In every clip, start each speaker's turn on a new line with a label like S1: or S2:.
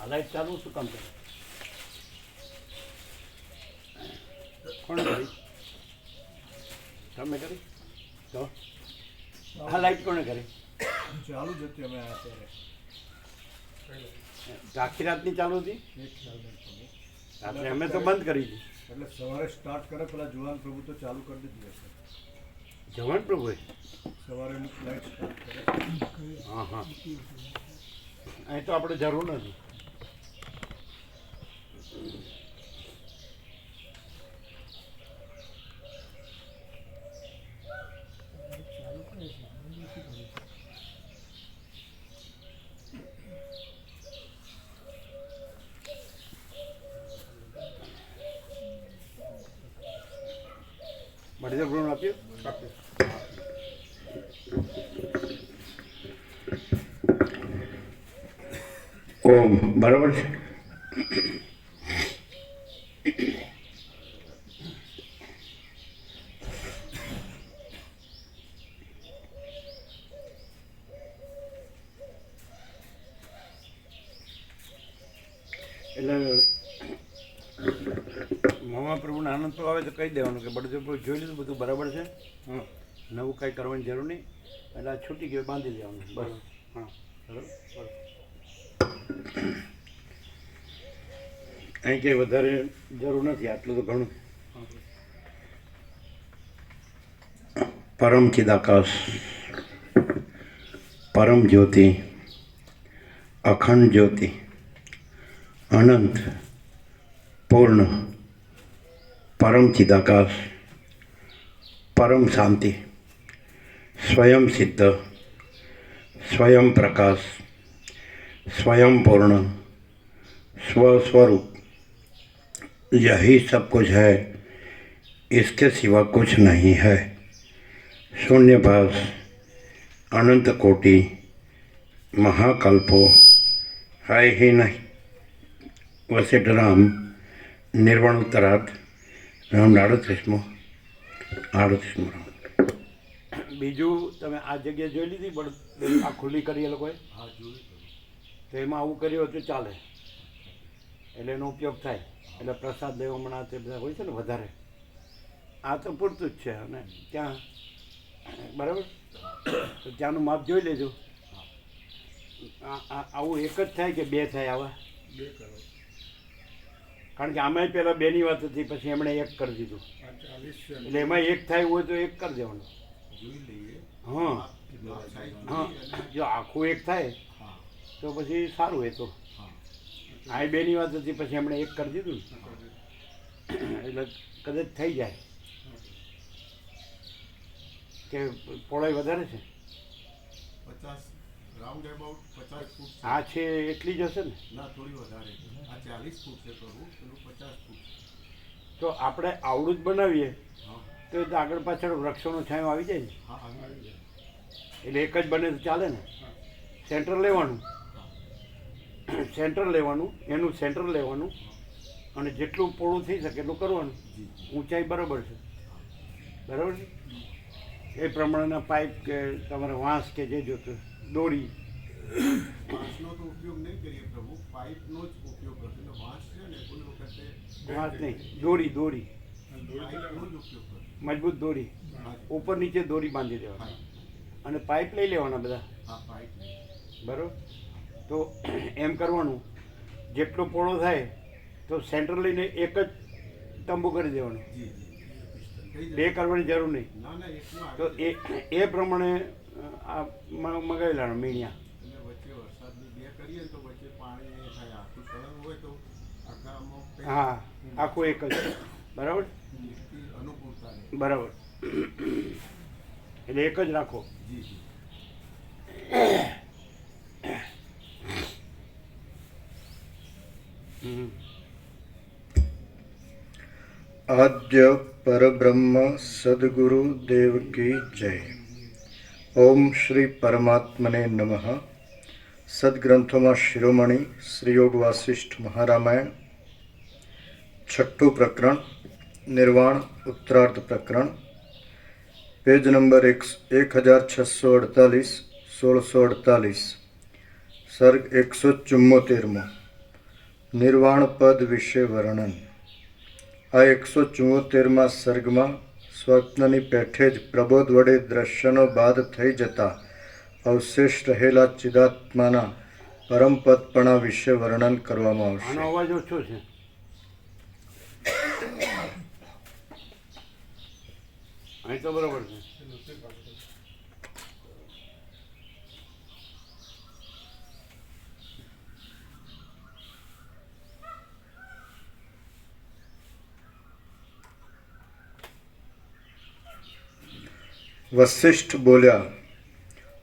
S1: આ લાઈટ ચાલુ શું કામ કરે? કોણે કરી? તમે કરી? તો આ લાઈટ કોણે કરી?
S2: ચાલુ જ હતી અમે અત્યારે
S1: આખી રાતની ચાલુ હતી?
S2: એક ખ્યાલ નથી.
S1: રાત્રે અમે તો બંધ કરી હતી.
S2: એટલે સવારે સ્ટાર્ટ કરે પેલા જુવાન પ્રભુ તો ચાલુ કરી દીધી હશે.
S1: જવાન પ્રભુએ?
S2: સવારે લાઈટ સ્ટાર્ટ કરે.
S1: હા હા, અહીં તો આપણે જરૂર નથી. બળદેવ પ્રભુ આપ્યું? ઓમ બરાબર છે. એટલે મામા પ્રભુને આનંદ તો આવે તો કહી દેવાનું કે બળદેવ પ્રભુ જોઈ લીધું બધું બરાબર છે. હા, નવું કાંઈ કરવાની જરૂર નહીં. એટલે આ છૂટી ગયું બાંધી દેવાનું બસ. હા બરાબર. અહીં કંઈ વધારે જરૂર નથી, આટલું તો ઘણું. પરમ ચિદાકાશ, પરમ જ્યોતિ, અખંડ જ્યોતિ, અનંત, પૂર્ણ, પરમ ચિદાકાશ, પરમ શાંતિ, સ્વયં સિદ્ધ, स्वयं प्रकाश, स्वयं पूर्ण, स्वस्वरूप, यही सब कुछ है, इसके सिवा कुछ नहीं है. शून्यभास, अनंत कोटि, महाकल्पो है ही नहीं. वशिष्ठ राम निर्वाण उत्तरार्थ રામ 38મો રામ. બીજું તમે આ જગ્યાએ જોઈ લીધી પણ આ ખુલ્લી કરી એ લોકોએ?
S2: હા જોયું
S1: તો એમાં આવું કર્યું હતું ચાલે, એટલે એનો ઉપયોગ થાય. એટલે પ્રસાદ લેવામણા તે બધા હોય છે ને વધારે, આ તો પૂરતું જ છે. અને ત્યાં બરાબર, તો ત્યાંનું માપ જોઈ લેજો. આવું એક જ થાય કે બે થાય આવા?
S2: બે કરો.
S1: કારણ કે આમાં પહેલાં બેની વાત હતી, પછી એમણે એક કરી દીધું. એટલે એમાં એક થાય હોય તો એક કરી દેવાનું. હા હા, જો આખું એક થાય તો પછી સારું. એ તો આ બેની વાત હતી, પછી એમણે એક કરી દીધું ને, એટલે કદાચ થઈ જાય. કે પહોળાઈ વધારે છે?
S2: 50 રાઉન્ડ અબાઉટ 50 ફૂટ.
S1: આ છે એટલી જ હશે ને?
S2: ના, થોડી વધારે. આ 40 ફૂટ છે પ્રભુ, પેલું 50 ફૂટ.
S1: તો આપણે આવડું જ બનાવીએ
S2: હા
S1: તો એ તો આગળ પાછળ વૃક્ષોનો છાંયો આવી જાય ને.
S2: હા આવી જાય.
S1: એટલે એક જ બને તો ચાલે ને. સેન્ટર લેવાનું, સેન્ટર લેવાનું, એનું સેન્ટર લેવાનું, અને જેટલું પોળું થઈ શકે એટલું કરવાનું. ઊંચાઈ બરાબર છે, બરાબર છે. એ પ્રમાણેના પાઇપ કે તમારે વાંસ કે જે જોતું, દોરી.
S2: વાંસનો તો ઉપયોગ નહીં કરીએ પ્રભુ, પાઇપનો જ ઉપયોગ કરશે. એટલે વાંસ છે ને કોઈ વખતે
S1: વાંસ નહીં, દોરી, દોરી,
S2: પાઇપનો જ ઉપયોગ કરશે.
S1: મજબૂત દોરી, ઉપર નીચે દોરી બાંધી દેવાની, અને પાઇપ લઈ લેવાના બધા.
S2: હા પાઇપ નહીં.
S1: બરાબર. તો એમ કરવાનું, જેટલો પોળો થાય તો સેન્ટર લઈને એક જ તંબુ કરી દેવાનું.
S2: જી જી
S1: બે કરવાની જરૂર નહીં.
S2: ના ના એટલું
S1: તો
S2: આવી
S1: એ પ્રમાણે આ મગાવી લેવાનું મીણિયા.
S2: એટલે વચ્ચે વરસાદની બે કરીએ તો વચ્ચે પાણી નહીં થાય. આખું સળંગ હોય તો આખામાં
S1: હા, આખું એક જ. બરાબર
S2: અનુકૂળતા રહે.
S1: બરાબર. એટલે એક જ રાખો.
S2: જી જી.
S3: आद्य परब्रह्म सद्गुरु देव की जय. ओम श्री परमात्मने नमः. सद्ग्रंथों शिरोमणि श्री योग वासिष्ठ महारामायण छठ्ठું પ્રકરણ निर्वाण उत्तरार्ध प्रकरण पेज नंबर 1648 1648 सर्ग 174. નિર્વાણ પદ વિશે વર્ણન. આ 174માં સર્ગમાં સ્વપ્નની પેઠે જ પ્રબોધ વડે દ્રશ્યનો બાદ થઈ જતા અવશેષ રહેલા ચિદાત્માના પરમપદપણા વિશે વર્ણન કરવામાં આવશે.
S1: આનો અવાજ ઓછો છે. અહીં તો બરોબર છે.
S3: વસિષ્ઠ બોલ્યા,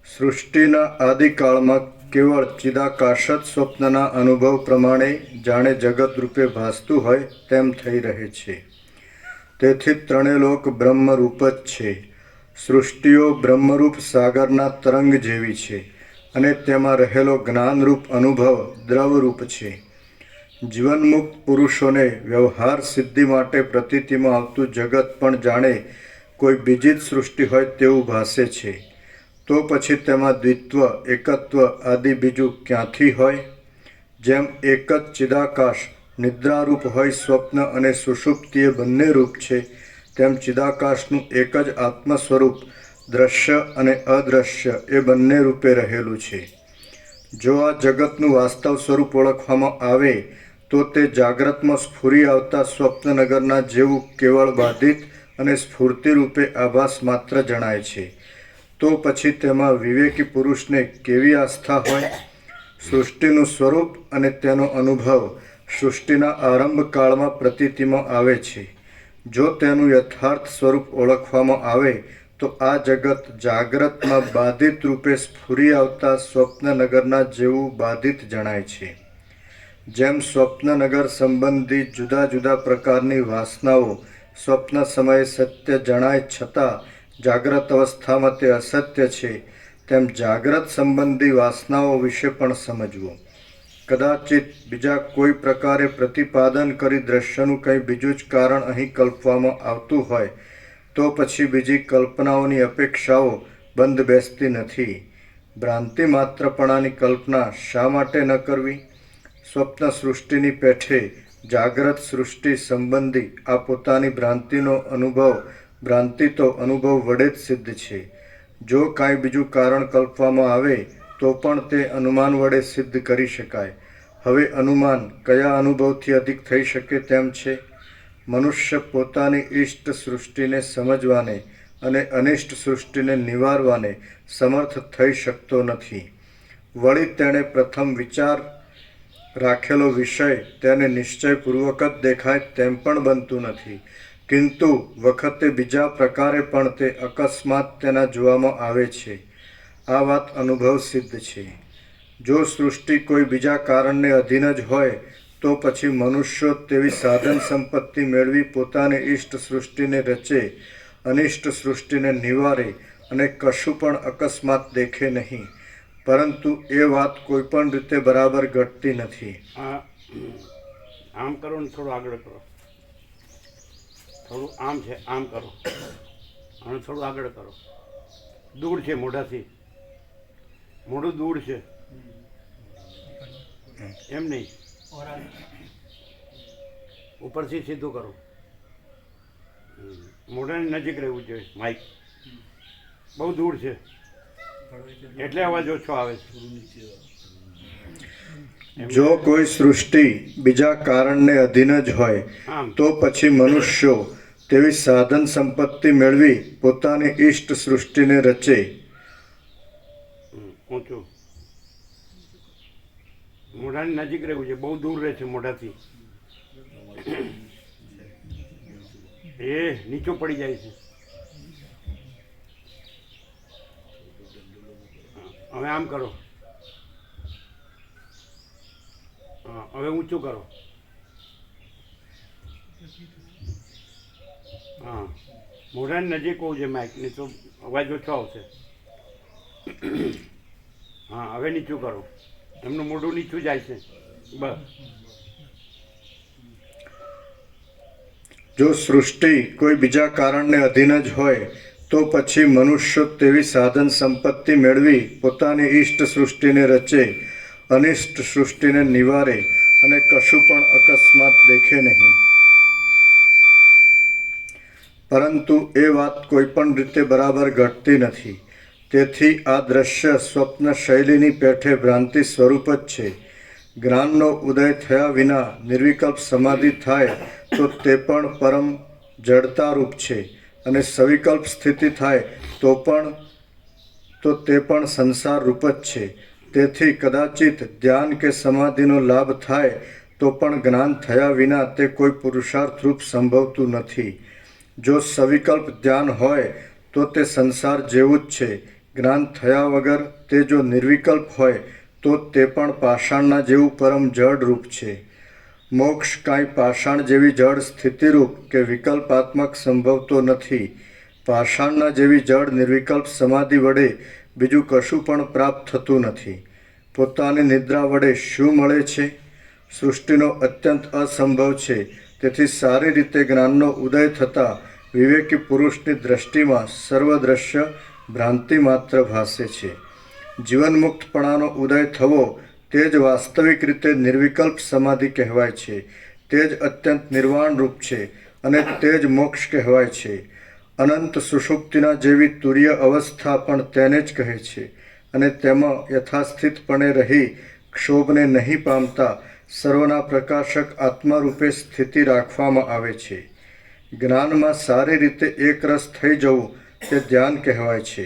S3: સૃષ્ટિના આદિકાળમાં કેવળ ચિદાકાશ જ સ્વપ્નના અનુભવ પ્રમાણે જાણે જગત રૂપે ભાસતું હોય તેમ થઈ રહે છે. તેથી ત્રણેય લોક બ્રહ્મરૂપ જ છે. સૃષ્ટિઓ બ્રહ્મરૂપ સાગરના તરંગ જેવી છે અને તેમાં રહેલો જ્ઞાનરૂપ અનુભવ દ્રવરૂપ છે. જીવનમુક્ત પુરુષોને વ્યવહાર સિદ્ધિ માટે પ્રતીતિમાં આવતું જગત પણ જાણે કોઈ બીજી જ સૃષ્ટિ હોય તેવું ભાસે છે. તો પછી તેમાં દ્વિત્વ એકત્વ આદિ બીજું ક્યાંથી હોય? જેમ એક જ ચિદાકાશ નિદ્રારૂપ હોય સ્વપ્ન અને સુષુપ્તિ એ બંને રૂપ છે, તેમ ચિદાકાશનું એક જ આત્મ સ્વરૂપ દ્રશ્ય અને અદ્રશ્ય એ બંને રૂપે રહેલું છે. જો આ જગતનું વાસ્તવ સ્વરૂપ ઓળખવામાં આવે તો તે જાગ્રતમાં સ્ફુરી આવતા સ્વપ્નનગરના જેવું કેવળ બાધિત અને સ્ફૂર્તિ રૂપે આભાસ માત્ર જણાય છે. તો પછી તેમાં વિવેકી પુરુષને કેવી આસ્થા હોય? સૃષ્ટિનું સ્વરૂપ અને તેનો અનુભવ સૃષ્ટિના આરંભ કાળમાં પ્રતીતિમાં આવે છે. જો તેનું યથાર્થ સ્વરૂપ ઓળખવામાં આવે તો આ જગત જાગ્રતમાં બાધિત રૂપે સ્ફુરી આવતા સ્વપ્નનગરના જેવું બાધિત જણાય છે. જેમ સ્વપ્નનગર સંબંધી જુદા જુદા પ્રકારની વાસનાઓ સ્વપ્ન સમયે સત્ય જણાય છતાં જાગ્રત અવસ્થામાં તે અસત્ય છે, તેમ જાગ્રત સંબંધી વાસનાઓ વિશે પણ સમજવું. કદાચિત બીજા કોઈ પ્રકારે પ્રતિપાદન કરી દ્રશ્યનું કંઈ બીજું જ કારણ અહીં કલ્પવામાં આવતું હોય તો પછી બીજી કલ્પનાઓની અપેક્ષાઓ બંધ બેસતી નથી. ભ્રાંતિ માત્રપણાની કલ્પના શા માટે ન કરવી? સ્વપ્ન સૃષ્ટિની પેઠે જાગ્રત સૃષ્ટિ સંબંધી આ પોતાની ભ્રાંતિ તો અનુભવ વડે જ સિદ્ધ છે. જો કાંઈ બીજું કારણ કલ્પવામાં આવે તો પણ તે અનુમાન વડે સિદ્ધ કરી શકાય. હવે અનુમાન કયા અનુભવથી અધિક થઈ શકે તેમ છે? મનુષ્ય પોતાની ઇષ્ટ સૃષ્ટિને સમજવાને અને અનિષ્ટ સૃષ્ટિને નિવારવાને સમર્થ થઈ શકતો નથી. વળી તેણે પ્રથમ વિચાર રાખેલો વિષય તેને નિશ્ચયપૂર્વક જ દેખાય તેમ પણ બનતું નથી, કિંતુ વખતે બીજા પ્રકારે પણ તે અકસ્માત તેના જોવામાં આવે છે. આ વાત અનુભવ સિદ્ધ છે. જો સૃષ્ટિ કોઈ બીજા કારણને અધીન જ હોય તો પછી મનુષ્યો તેવી સાધન સંપત્તિ મેળવી પોતાની ઇષ્ટ સૃષ્ટિને રચે, અનિષ્ટ સૃષ્ટિને નિવારે અને કશું પણ અકસ્માત દેખે નહીં. પરંતુ એ વાત કોઈ પણ રીતે બરાબર ઘટતી નથી.
S1: આમ કરો ને થોડું આગળ કરો, થોડું આમ છે આમ કરો અને થોડું આગળ કરો. દૂર છે મોઢાથી, મોઢું દૂર છે એમ નહીં, ઉપરથી સીધું કરો. મોઢાની નજીક રહેવું જોઈએ. માઇક બહુ દૂર છે એટલે અવાજ ઓછો આવે છે.
S3: જો કોઈ સૃષ્ટિ બીજા કારણને અધીન જ હોય તો પછી મનુષ્યો તેવી સાધન સંપત્તિ મેળવી પોતાની ઇષ્ટ સૃષ્ટિને રચે.
S1: ઊંચું મોઢાની નજીક રહેવું છે, બહુ દૂર રહે છે મોઢાથી, એ નીચું પડી જાય છે. હવે આમ કરો, હવે ઊંચું કરો. હા, મોઢાની નજીક હોવું છે માઇક, નહીં તો અવાજ ઓછો આવશે. હા, હવે નીચું કરો. એમનું મોઢું નીચું જાય છે બસ.
S3: જો સૃષ્ટિ કોઈ બીજા કારણને અધીન જ હોય તો પછી મનુષ્યો તેવી સાધન સંપત્તિ મેળવી પોતાની ઇષ્ટ સૃષ્ટિને રચે, અનિષ્ટ સૃષ્ટિને નિવારે અને કશું પણ અકસ્માત દેખે નહીં. પરંતુ એ વાત કોઈ પણ રીતે બરાબર ઘટતી નથી. તેથી આ દ્રશ્ય સ્વપ્ન શૈલીની પેઠે ભ્રાંતિ સ્વરૂપ જ છે. જ્ઞાનનો ઉદય થયા વિના નિર્વિકલ્પ સમાધિ થાય તો તે પણ પરમ જડતારૂપ છે, અને સવિકલ્પ સ્થિતિ થાય તો તે પણ સંસાર રૂપ જ છે. તેથી કદાચિત ધ્યાન કે સમાધિનો લાભ થાય તો પણ જ્ઞાન થયા વિના તે કોઈ પુરુષાર્થ રૂપ સંભવતું નથી. જો સવિકલ્પ ધ્યાન હોય તો તે સંસાર જેવું જ છે. જ્ઞાન થયા વગર તે જો નિર્વિકલ્પ હોય તો તે પણ પાષાણના જેવું પરમ જડ રૂપ છે. મોક્ષ કાંઈ પાષાણ જેવી જડ સ્થિતિરૂપ કે વિકલ્પાત્મક સંભવતો નથી. પાષાણના જેવી જડ નિર્વિકલ્પ સમાધિ વડે બીજું કશું પણ પ્રાપ્ત થતું નથી. પોતાની નિદ્રા વડે શું મળે છે? સૃષ્ટિનો અત્યંત અસંભવ છે. તેથી સારી રીતે જ્ઞાનનો ઉદય થતાં વિવેકી પુરુષની દ્રષ્ટિમાં સર્વ દ્રશ્ય ભ્રાંતિ માત્ર ભાસે છે. જીવનમુક્તપણાનો ઉદય થવો તે જ વાસ્તવિક રીતે નિર્વિકલ્પ સમાધિ કહેવાય છે. તે જ અત્યંત નિર્વાણ રૂપ છે અને તે જ મોક્ષ કહેવાય છે. અનંત સુષુપ્તિના જેવી તુર્ય અવસ્થા પણ તેને જ કહે છે. અને તેમાં યથાસ્થિતપણે રહી ક્ષોભને નહીં પામતા સર્વના પ્રકાશક આત્મારૂપે સ્થિતિ રાખવામાં આવે છે. જ્ઞાનમાં સારી રીતે એકરસ થઈ જવું તે ધ્યાન કહેવાય છે.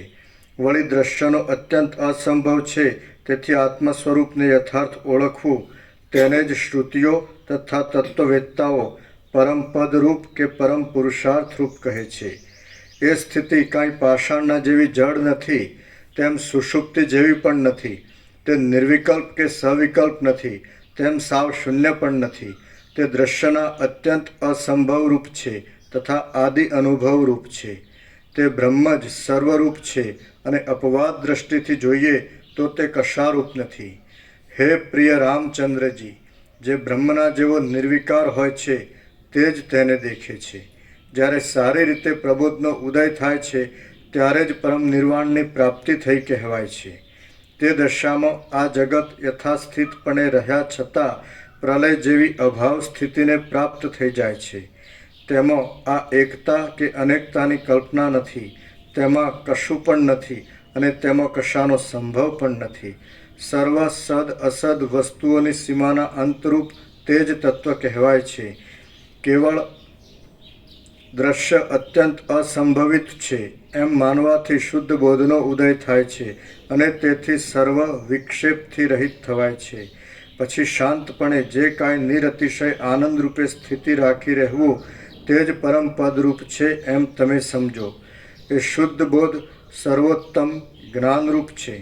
S3: વળી દ્રશ્યનો અત્યંત અસંભવ છે, તેથી આત્મ સ્વરૂપને યથાર્થ ઓળખવું તેને જ શ્રુતિઓ તથા તત્વવેત્તાઓ પરમ પદરૂપ કે પરમ પુરુષાર્થ રૂપ કહે છે. એ સ્થિતિ કાંઈ પાષાણના જેવી જડ નથી, તેમ સુષુપ્તિ જેવી પણ નથી. તે નિર્વિકલ્પ કે સવિકલ્પ નથી, તેમ સાવ શૂન્ય પણ નથી. તે દ્રશ્યના અત્યંત અસંભવ રૂપ છે તથા આદિ અનુભવ રૂપ છે. તે બ્રહ્મ જ સર્વરૂપ છે અને અપવાદ દ્રષ્ટિથી જોઈએ તો તે કશારૂપ નથી. હે પ્રિય રામચંદ્રજી, જે બ્રહ્મના જેવો નિર્વિકાર હોય છે તે જ તેને દેખે છે. જ્યારે સારી રીતે પ્રબોધનો ઉદય થાય છે ત્યારે જ પરમ નિર્વાણની પ્રાપ્તિ થઈ કહેવાય છે. તે દશામાં આ જગત યથાસ્થિતપણે રહ્યા છતાં પ્રલય જેવી અભાવ સ્થિતિને પ્રાપ્ત થઈ જાય છે. તેમાં આ એકતા કે અનેકતાની કલ્પના નથી, તેમાં કશું પણ નથી અને તેમાં કશાનો સંભવ પણ નથી. સર્વ સદ અસદ વસ્તુઓની સીમાના અંતરૂપ તે જ તત્વ કહેવાય છે. કેવળ દ્રશ્ય અત્યંત અસંભવિત છે એમ માનવાથી શુદ્ધ બોધનો ઉદય થાય છે અને તેથી સર્વ વિક્ષેપથી રહિત થવાય છે. પછી શાંતપણે જે કાંઈ નિરતિશય આનંદરૂપે સ્થિતિ રાખી રહેવું તે જ પરમ પદરૂપ છે એમ તમે સમજો. એ શુદ્ધ બોધ સર્વોત્તમ જ્ઞાનરૂપ છે.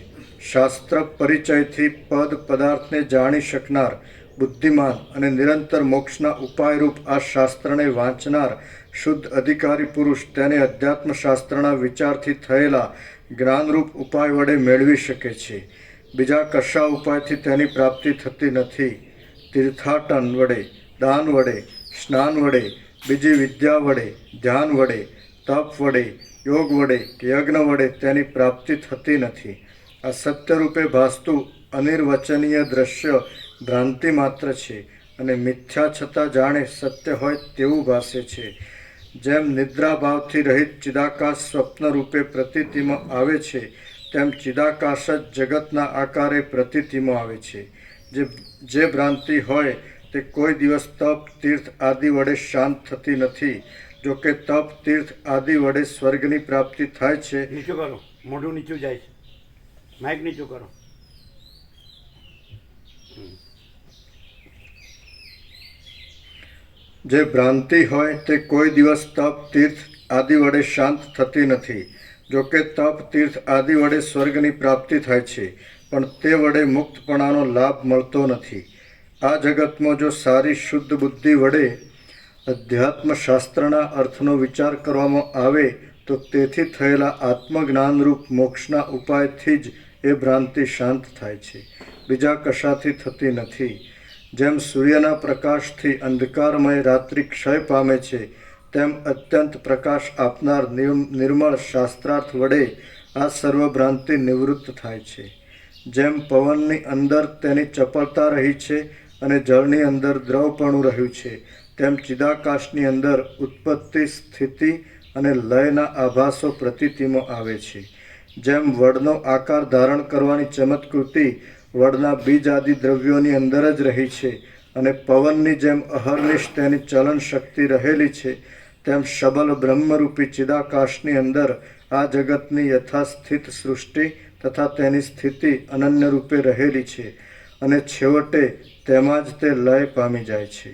S3: શાસ્ત્ર પરિચયથી પદ પદાર્થને જાણી શકનાર બુદ્ધિમાન અને નિરંતર મોક્ષના ઉપાયરૂપ આ શાસ્ત્રને વાંચનાર શુદ્ધ અધિકારી પુરુષ તેને અધ્યાત્મશાસ્ત્રના વિચારથી થયેલા જ્ઞાનરૂપ ઉપાય વડે મેળવી શકે છે. બીજા કશા ઉપાયથી તેની પ્રાપ્તિ થતી નથી. તીર્થાટન વડે, દાન વડે, સ્નાન વડે, બીજી વિદ્યા વડે, ધ્યાન વડે, તપ વડે, યોગ વડે કે યજ્ઞ વડે તેની પ્રાપ્તિ થતી નથી. આ સત્યરૂપે ભાસતું અનિર્વચનીય દ્રશ્ય ભ્રાંતિ માત્ર છે અને મિથ્યા છતાં જાણે સત્ય હોય તેવું ભાસે છે. જેમ નિદ્રાભાવથી રહિત ચિદાકાશ સ્વપ્ન રૂપે પ્રતીતિમાં આવે છે તેમ ચિદાકાશ જ જગતના આકારે પ્રતીતિમાં આવે છે. જે ભ્રાંતિ હોય તે કોઈ દિવસ તપ તીર્થ આદિ વડે શાંત થતી નથી. જો કે તપ તીર્થ આદિ વડે સ્વર્ગની પ્રાપ્તિ થાય છે.
S1: નીચું કરો, મોઢું નીચું જાય છે, માઇક નીચું કરો.
S3: જે ભ્રાંતિ હોય તે કોઈ દિવસ તપ તીર્થ આદિ વડે શાંત થતી નથી. જો કે તપ તીર્થ આદિ વડે સ્વર્ગની પ્રાપ્તિ થાય છે, પણ તે વડે મુક્તપણાનો લાભ મળતો નથી. આ જગતમાં જો સારી શુદ્ધ બુદ્ધિ વડે અધ્યાત્મશાસ્ત્રના અર્થનો વિચાર કરવામાં આવે તો તેથી થયેલા આત્મજ્ઞાનરૂપ મોક્ષના ઉપાયથી જ એ ભ્રાંતિ શાંત થાય છે, બીજા કશાથી થતી નથી. જેમ સૂર્યના પ્રકાશથી અંધકારમય રાત્રિ ક્ષય પામે છે તેમ અત્યંત પ્રકાશ આપનાર નિર્મળ શાસ્ત્રાર્થ વડે આ સર્વ ભ્રાંતિ નિવૃત્ત થાય છે. જેમ પવનની અંદર તેની ચપળતા રહી છે અને જળની અંદર દ્રવપણું રહ્યું છે, તેમ ચિદાકાશની અંદર ઉત્પત્તિ, સ્થિતિ અને લયના આભાસો પ્રતીતિમાં આવે છે. જેમ વડનો આકાર ધારણ કરવાની ચમત્કૃતિ વડના બીજ આદિ દ્રવ્યોની અંદર જ રહી છે અને પવનની જેમ અહર્નિશ તેની ચલન શક્તિ રહેલી છે, તેમ શબલ બ્રહ્મરૂપી ચિદાકાશની અંદર આ જગતની યથાસ્થિત સૃષ્ટિ તથા તેની સ્થિતિ અનન્ય રૂપે રહેલી છે અને છેવટે તેમાં જ તે લય પામી જાય છે.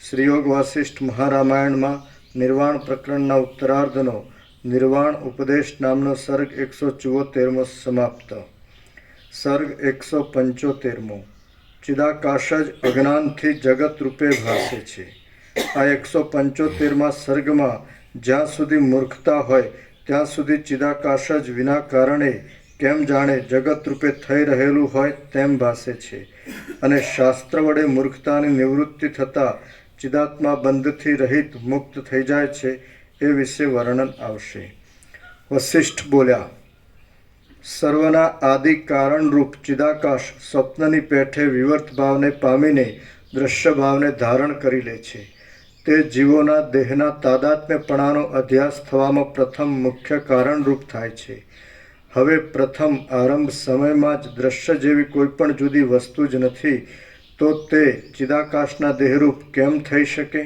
S3: શ્રીયોગ વાસિષ્ઠ મહારામાયણમાં નિર્વાણ પ્રકરણના ઉત્તરાર્ધનો નિર્વાણ ઉપદેશ નામનો સર્ગ 174મો સમાપ્ત. સર્ગ 175મો. ચિદાકાશ જ અજ્ઞાનથી જગત રૂપે ભાસે છે. આ 175મા સર્ગમાં જ્યાં સુધી મૂર્ખતા હોય ત્યાં સુધી ચિદાકાશ જ વિના કારણે કેમ જાણે જગત રૂપે થઈ રહેલું હોય તેમ ભાસે છે અને શાસ્ત્ર વડે મૂર્ખતાની નિવૃત્તિ થતાં ચિદાત્મા બંધથી રહિત મુક્ત થઈ જાય છે એ વિશે વર્ણન આવશે. વસિષ્ઠ બોલ્યા, સર્વના આદિ કારણરૂપ ચિદાકાશ સ્વપ્નની પેઠે વિવર્ત ભાવને પામીને દ્રશ્ય ભાવને ધારણ કરી લે છે. તે જીવોના દેહના તાદાત્મ્યપણાનો અધ્યાસ થવામાં પ્રથમ મુખ્ય કારણરૂપ થાય છે. હવે પ્રથમ આરંભ સમયમાં જ દ્રશ્ય જેવી કોઈ પણ જુદી વસ્તુ જ નથી, તો તે ચિદાકાશના દેહરૂપ કેમ થઈ શકે?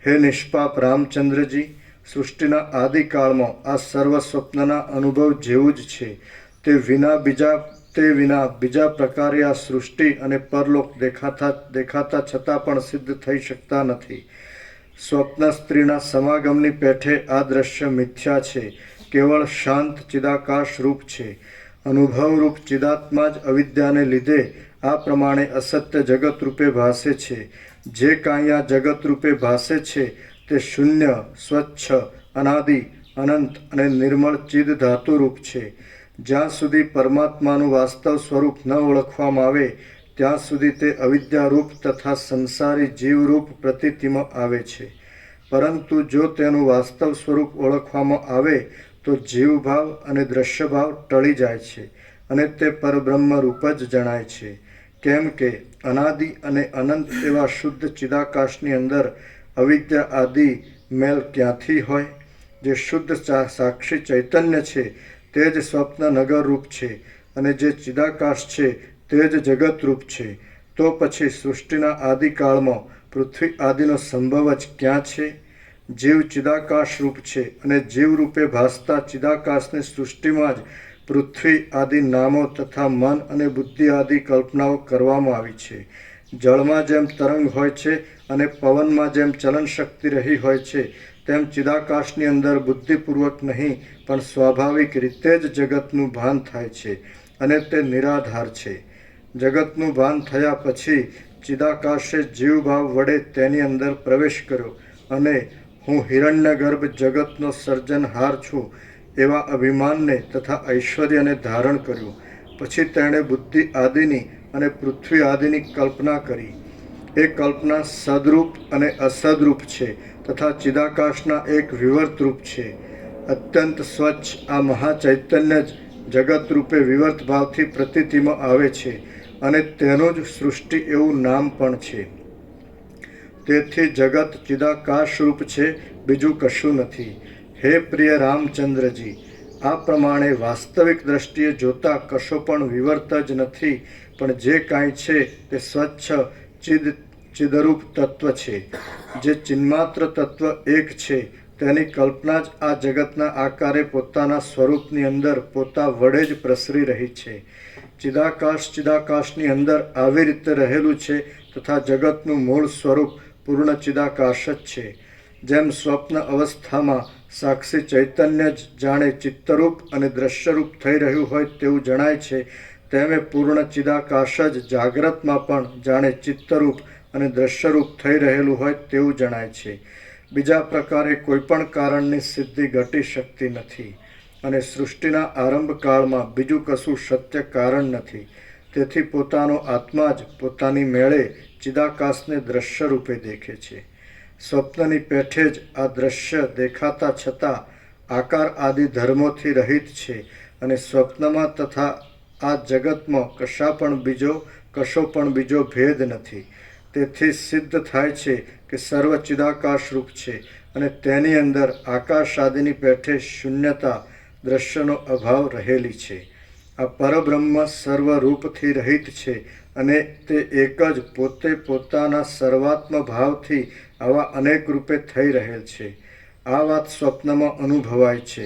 S3: હે નિષ્પાપ રામચંદ્રજી, સૃષ્ટિના આદિકાળમાં આ સર્વ સ્વપ્નના અનુભવ જેવું જ છે. તે વિના બીજા પ્રકારે આ સૃષ્ટિ અને પરલોક દેખાતા છતાં પણ સિદ્ધ થઈ શકતા નથી. સ્વપ્ન સ્ત્રીના સમાગમની પેઠે આ દ્રશ્ય મિથ્યા છે, કેવળ શાંત ચિદાકાશ રૂપ છે. અનુભવરૂપ ચિદાત્મા જ અવિદ્યાને લીધે આ પ્રમાણે અસત્ય જગત રૂપે ભાસે છે. જે કાંઈ આ જગત રૂપે ભાસે છે તે શૂન્ય, સ્વચ્છ, અનાદિ, અનંત અને નિર્મળ ચિદ ધાતુરૂપ છે. જ્યાં સુધી પરમાત્માનું વાસ્તવ સ્વરૂપ ન ઓળખવામાં આવે ત્યાં સુધી તે અવિદ્યારૂપ તથા સંસારી જીવરૂપ પ્રતીતિમાં આવે છે. પરંતુ જો તેનું વાસ્તવ સ્વરૂપ ઓળખવામાં આવે તો જીવભાવ અને દ્રશ્યભાવ ટળી જાય છે અને તે પરબ્રહ્મ રૂપ જ જણાય છે. કેમ કે અનાદિ અને અનંત એવા શુદ્ધ ચિદાકાશની અંદર અવિદ્યા આદિ મેલ ક્યાંથી હોય? જે શુદ્ધ સાક્ષી ચૈતન્ય છે તે જ સ્વપ્ન નગર રૂપ છે અને જે ચિદાકાશ છે તે જ જગત રૂપ છે. તો પછી સૃષ્ટિના આદિકાળમાં પૃથ્વી આદિનો સંભવ જ ક્યાં છે? જીવ ચિદાકાશ રૂપ છે અને જીવ રૂપે ભાસતા ચિદાકાશની સૃષ્ટિમાં જ પૃથ્વી આદિ નામો તથા મન અને બુદ્ધિ આદિ કલ્પનાઓ કરવામાં આવી છે. જળમાં જેમ તરંગ હોય છે અને પવનમાં જેમ ચલન શક્તિ રહી હોય છે, તેમ ચિદાકાશની અંદર બુદ્ધિપૂર્વક નહીં પણ સ્વાભાવિક રીતે જ જગતનું ભાન થાય છે અને તે નિરાધાર છે. જગતનું ભાન થયા પછી ચિદાકાશે જીવભાવ વડે તેની અંદર પ્રવેશ કર્યો અને હું હિરણ્યગર્ભ જગતનો સર્જનહાર છું એવા અભિમાનને તથા ઐશ્વર્યને ધારણ કર્યું. પછી તેણે બુદ્ધિ આદિની અને પૃથ્વી આદિની કલ્પના કરી. એ કલ્પના સદરૂપ અને અસદરૂપ છે તથા ચિદાકાશના એક વિવર્ત રૂપ છે. અત્યંત સ્વચ્છ આ મહાચૈતન્ય જ જગત રૂપે વિવર્ત ભાવથી પ્રતીતિમાં આવે છે અને તેનું જ સૃષ્ટિ એવું નામ પણ છે. તેથી જગત ચિદાકાશ રૂપ છે, બીજું કશું નથી. હે પ્રિય રામચંદ્રજી, આ પ્રમાણે વાસ્તવિક દ્રષ્ટિએ જોતા કશો પણ વિવર્ત જ નથી, પણ જે કાંઈ છે તે સ્વચ્છ ચિદરૂપ તત્વ છે. જે ચિન્માત્ર તત્વ એક છે તેની કલ્પના જ આ જગતના આકારે પોતાના સ્વરૂપની અંદર પોતા વડે જ પ્રસરી રહી છે. ચિદાકાશની અંદર આવી રીતે રહેલું છે તથા જગતનું મૂળ સ્વરૂપ પૂર્ણ ચિદાકાશ જ છે. જેમ સ્વપ્ન અવસ્થામાં સાક્ષી ચૈતન્ય જ જાણે ચિત્તરૂપ અને દ્રશ્યરૂપ થઈ રહ્યું હોય તેવું જણાય છે, તેમે પૂર્ણ ચિદાકાશ જ જાગ્રતમાં પણ જાણે ચિત્તરૂપ અને દ્રશ્યરૂપ થઈ રહેલું હોય તેવું જણાય છે. બીજા પ્રકારે કોઈપણ કારણની સિદ્ધિ ઘટી શકતી નથી અને સૃષ્ટિના આરંભકાળમાં બીજું કશું સત્ય કારણ નથી. તેથી પોતાનો આત્મા જ પોતાની મેળે ચિદાકાશને દ્રશ્ય રૂપે દેખે છે. સ્વપ્નની પેઠે જ આ દ્રશ્ય દેખાતા છતાં આકાર આદિ ધર્મોથી રહિત છે અને સ્વપ્નમાં તથા આ જગતમાં કશો પણ બીજો ભેદ નથી. તેથી સિદ્ધ થાય છે કે સર્વ ચિદાકાશ રૂપ છે અને તેની અંદર આકાશ આદિની પેઠે શૂન્યતા દ્રશ્યનો અભાવ રહેલી છે. આ પરબ્રહ્મ સર્વરૂપથી રહિત છે અને તે એક જ પોતે પોતાના સર્વાત્મ ભાવથી આવા અનેક રૂપે થઈ રહેલ છે. આ વાત સ્વપ્નમાં અનુભવાય છે.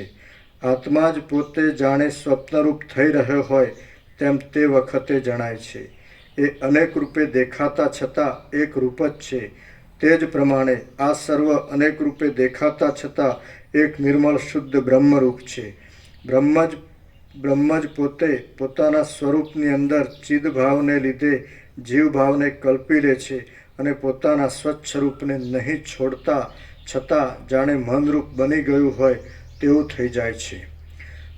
S3: આત્મા જ પોતે જાણે સ્વપ્નરૂપ થઈ રહ્યો હોય તેમ તે વખતે જણાય છે. એ અનેક રૂપે દેખાતા છતાં એક રૂપ જ છે. તે જ પ્રમાણે આ સર્વ અનેક રૂપે દેખાતા છતાં એક નિર્મળ શુદ્ધ બ્રહ્મરૂપ છે. બ્રહ્મ જ પોતે પોતાના સ્વરૂપની અંદર ચિદભાવને લીધે જીવભાવને કલ્પી લે છે અને પોતાના સ્વચ્છ રૂપને નહીં છોડતા છતાં જાણે મનરૂપ બની ગયું હોય તેવું થઈ જાય છે.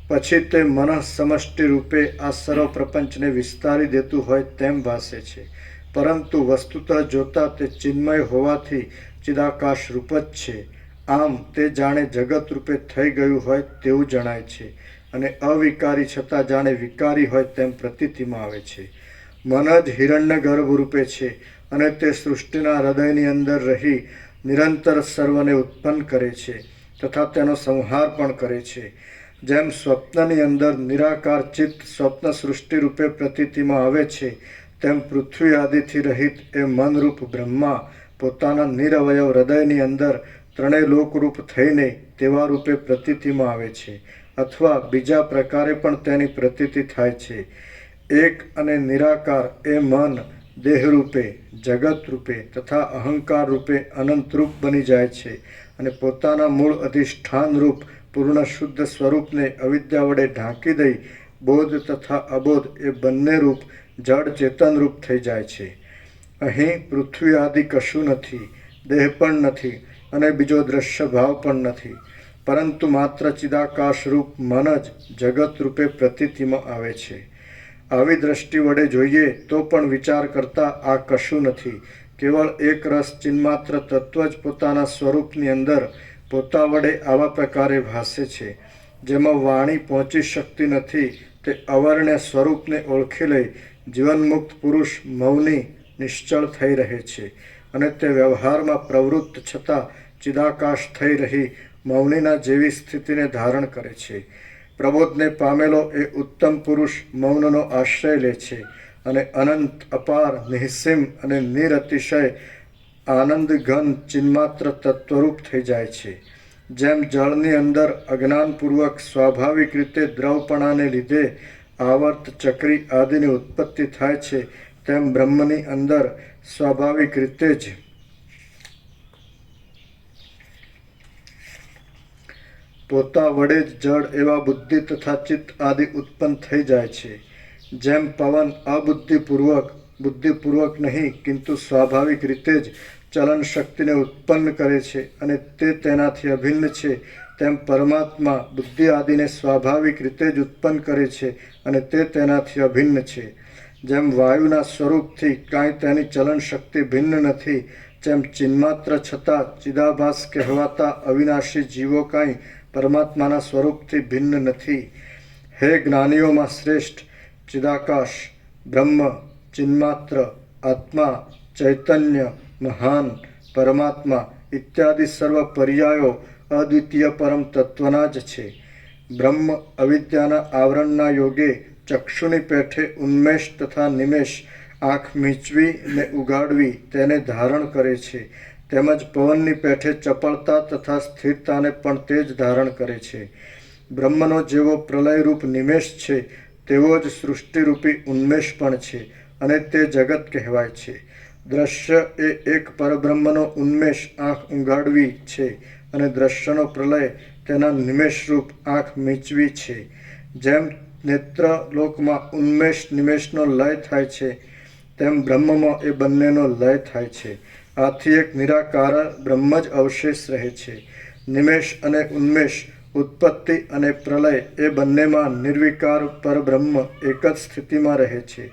S3: પછી તે મનઃ સમષ્ટિ રૂપે આ સર્વ પ્રપંચને વિસ્તારી દેતું હોય તેમ ભાસે છે. પરંતુ વસ્તુતઃ જોતા તે ચિન્મય હોવાથી ચિદાકાશ રૂપ જ છે. આમ તે જાણે જગત રૂપે થઈ ગયું હોય તેવું જણાય છે અને અવિકારી છતાં જાણે વિકારી હોય તેમ પ્રતીતિમાં આવે છે. મન જ હિરણ્ય ગર્ભ રૂપે છે અને તે સૃષ્ટિના હૃદયની અંદર રહી નિરંતર સર્વને ઉત્પન્ન કરે છે તથા તેનો સંહાર પણ કરે છે. જેમ સ્વપ્નની અંદર નિરાકાર ચિત્ત સ્વપ્ન સૃષ્ટિ રૂપે પ્રતીતિમાં આવે છે તેમ પૃથ્વી આદિથી રહિત એ મનરૂપ બ્રહ્મા પોતાના નિરવયવ હૃદયની અંદર ત્રણેય લોકરૂપ થઈને તેવા રૂપે પ્રતીતિમાં આવે છે અથવા બીજા પ્રકારે પણ તેની પ્રતીતિ થાય છે. એક અને નિરાકાર એ મન દેહરૂપે જગત રૂપે તથા અહંકાર રૂપે અનંતરૂપ બની જાય છે અને પોતાના મૂળ અધિષ્ઠાન રૂપ પૂર્ણ શુદ્ધ સ્વરૂપને અવિદ્યા વડે ઢાંકી દઈ બોધ તથા અબોધ એ બંને રૂપ જડ ચેતન રૂપ થઈ જાય છે. અહીં પૃથ્વી આદિ કશું નથી, દેહ પણ નથી અને બીજો દ્રશ્ય ભાવ પણ નથી, પરંતુ માત્ર ચિદાકાશ રૂપ મન જ જગત રૂપે પ્રતીતિમાં આવે છે. આવી દ્રષ્ટિ વડે જોઈએ તો પણ વિચાર કરતા આ કશું નથી, કેવળ એક રસ ચિન્માત્ર તત્વ જ પોતાના સ્વરૂપની અંદર પોતા વડે આવા પ્રકારે ભાસે છે. જેમાં વાણી પહોંચી શકતી નથી તે અવર્ણ્ય સ્વરૂપને ઓળખી લઈ જીવનમુક્ત પુરુષ મૌની નિશ્ચળ થઈ રહે છે અને તે વ્યવહારમાં પ્રવૃત્ત છતાં ચિદાકાશ થઈ રહી મૌનીના જેવી સ્થિતિને ધારણ કરે છે. પ્રબોધને પામેલો એ ઉત્તમ પુરુષ મૌનનો આશ્રય લે છે અને અનંત અપાર નિઃસીમ અને નિરતિશય આનંદ ઘન ચિન્માત્ર તત્વરૂપ થઈ જાય છે. જેમ જળની અંદર અજ્ઞાનપૂર્વક સ્વાભાવિક રીતે દ્રવપણાને લીધે આવર્ત ચક્રી આદિની ઉત્પત્તિ થાય છે તેમ બ્રહ્મની અંદર સ્વાભાવિક રીતે જ પોતા વડે જ જળ એવા બુદ્ધિ તથા ચિત્ત આદિ ઉત્પન્ન થઈ જાય છે. જેમ પવન બુદ્ધિપૂર્વક નહીં કિંતુ સ્વાભાવિક રીતે જ ચલન શક્તિને ઉત્પન્ન કરે છે અને તે તેનાથી અભિન્ન છે, તેમ પરમાત્મા બુદ્ધિ આદિને સ્વાભાવિક રીતે જ ઉત્પન્ન કરે છે અને તે તેનાથી અભિન્ન છે. જેમ વાયુના સ્વરૂપથી કાંઈ તેની ચલન શક્તિ ભિન્ન નથી, જેમ ચિન્માત્ર છતાં ચિદાભાસ કહેવાતા અવિનાશી જીવો કાંઈ પરમાત્માના સ્વરૂપથી ભિન્ન નથી. હે જ્ઞાનીઓમાં શ્રેષ્ઠ, ચિદાકાશ, બ્રહ્મ, ચિન્માત્ર, આત્મા, ચૈતન્ય, મહાન, પરમાત્મા ઇત્યાદિ સર્વ પર્યાયો અદ્વિતીય પરમ તત્વના જ છે. બ્રહ્મ અવિદ્યાના આવરણના યોગે ચક્ષુની પેઠે ઉન્મેષ તથા નિમેષ આંખ મીંચવી ને ઉગાડવી તેને ધારણ કરે છે, તેમજ પવનની પેઠે ચપળતા તથા સ્થિરતાને પણ તે જ ધારણ કરે છે. બ્રહ્મનો જેવો પ્રલયરૂપ નિમેષ છે તેવો જ સૃષ્ટિરૂપી ઉન્મેષ પણ છે અને તે જગત કહેવાય છે. દ્રશ્ય એ એક પરબ્રહ્મનો ઉન્મેષ આંખ ઉગાડવી છે અને દ્રશ્યનો પ્રલય તેના નિમેષરૂપ આંખ મીંચવી છે. જેમ નેત્રલોકમાં ઉન્મેષ નિમેષનો લય થાય છે તેમ બ્રહ્મમાં એ બંનેનો લય થાય છે. આથી એક નિરાકાર બ્રહ્મ જ અવશેષ રહે છે. નિમેષ અને ઉન્મેષ, ઉત્પત્તિ અને પ્રલય એ બંનેમાં નિર્વિકાર પરબ્રહ્મ એક જ સ્થિતિમાં રહે છે.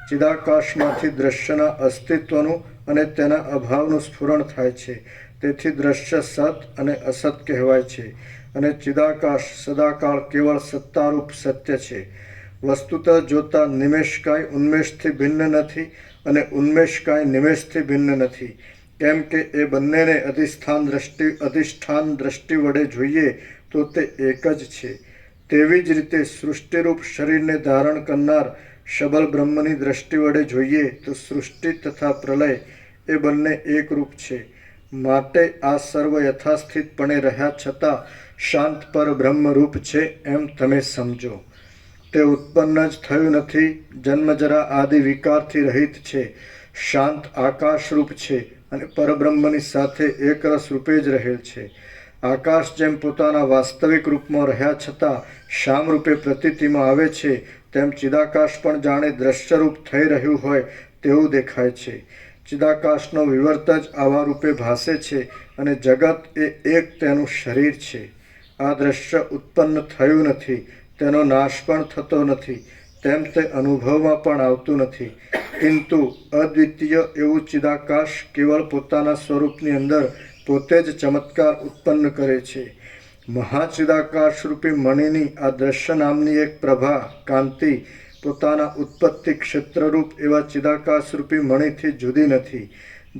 S3: ચિદાકાશમાંથી દ્રશ્યના અસ્તિત્વનું અને તેના અભાવનું સ્ફુરણ થાય છે. તેથી દ્રશ્ય સત અને અસત કહેવાય છે અને ચિદાકાશ સદાકાળ કેવળ સત્તારૂપ સત્ય છે. વસ્તુતઃ જોતા નિમેષ કાંઈ ઉન્મેષથી ભિન્ન નથી અને ઉન્મેષ કાંઈ નિમેષથી ભિન્ન નથી. કેમ કે એ બંનેને અધિષ્ઠાન દ્રષ્ટિ વડે જોઈએ તો તે એક જ છે. તેવી જ રીતે સૃષ્ટિરૂપ શરીરને ધારણ કરનાર શબલ બ્રહ્મની દ્રષ્ટિ વડે જોઈએ તો સૃષ્ટિ તથા પ્રલય એ બંને એક રૂપ છે. માટે આ સર્વ યથાસ્થિતપણે રહ્યા છતાં શાંત પર બ્રહ્મરૂપ છે એમ તમે સમજો. તે ઉત્પન્ન જ થયું નથી, જન્મજરા આદિ વિકારથી રહિત છે, શાંત આકાશરૂપ છે અને પરબ્રહ્મની સાથે એકરસ રૂપે જ રહેલ છે. આકાશ જેમ પોતાના વાસ્તવિક રૂપમાં રહ્યા છતાં શામ રૂપે પ્રતીતિમાં આવે છે, તેમ ચિદાકાશ પણ જાણે દ્રશ્યરૂપ થઈ રહ્યું હોય તેવું દેખાય છે. ચિદાકાશનો વિવર્ત જ આવા રૂપે ભાસે છે અને જગત એ એક તેનું શરીર છે. આ દ્રશ્ય ઉત્પન્ન થયું નથી, તેનો નાશ પણ થતો નથી, તેમ તે અનુભવમાં પણ આવતું નથી. કિંતુ અદ્વિતીય એવું ચિદાકાશ કેવળ પોતાના સ્વરૂપની અંદર પોતે જ ચમત્કાર ઉત્પન્ન કરે છે. મહાચિદાકાશરૂપી મણિની આ દ્રશ્ય નામની એક પ્રભા કાંતિ પોતાના ઉત્પત્તિ ક્ષેત્રરૂપ એવા ચિદાકાશરૂપી મણિથી જુદી નથી.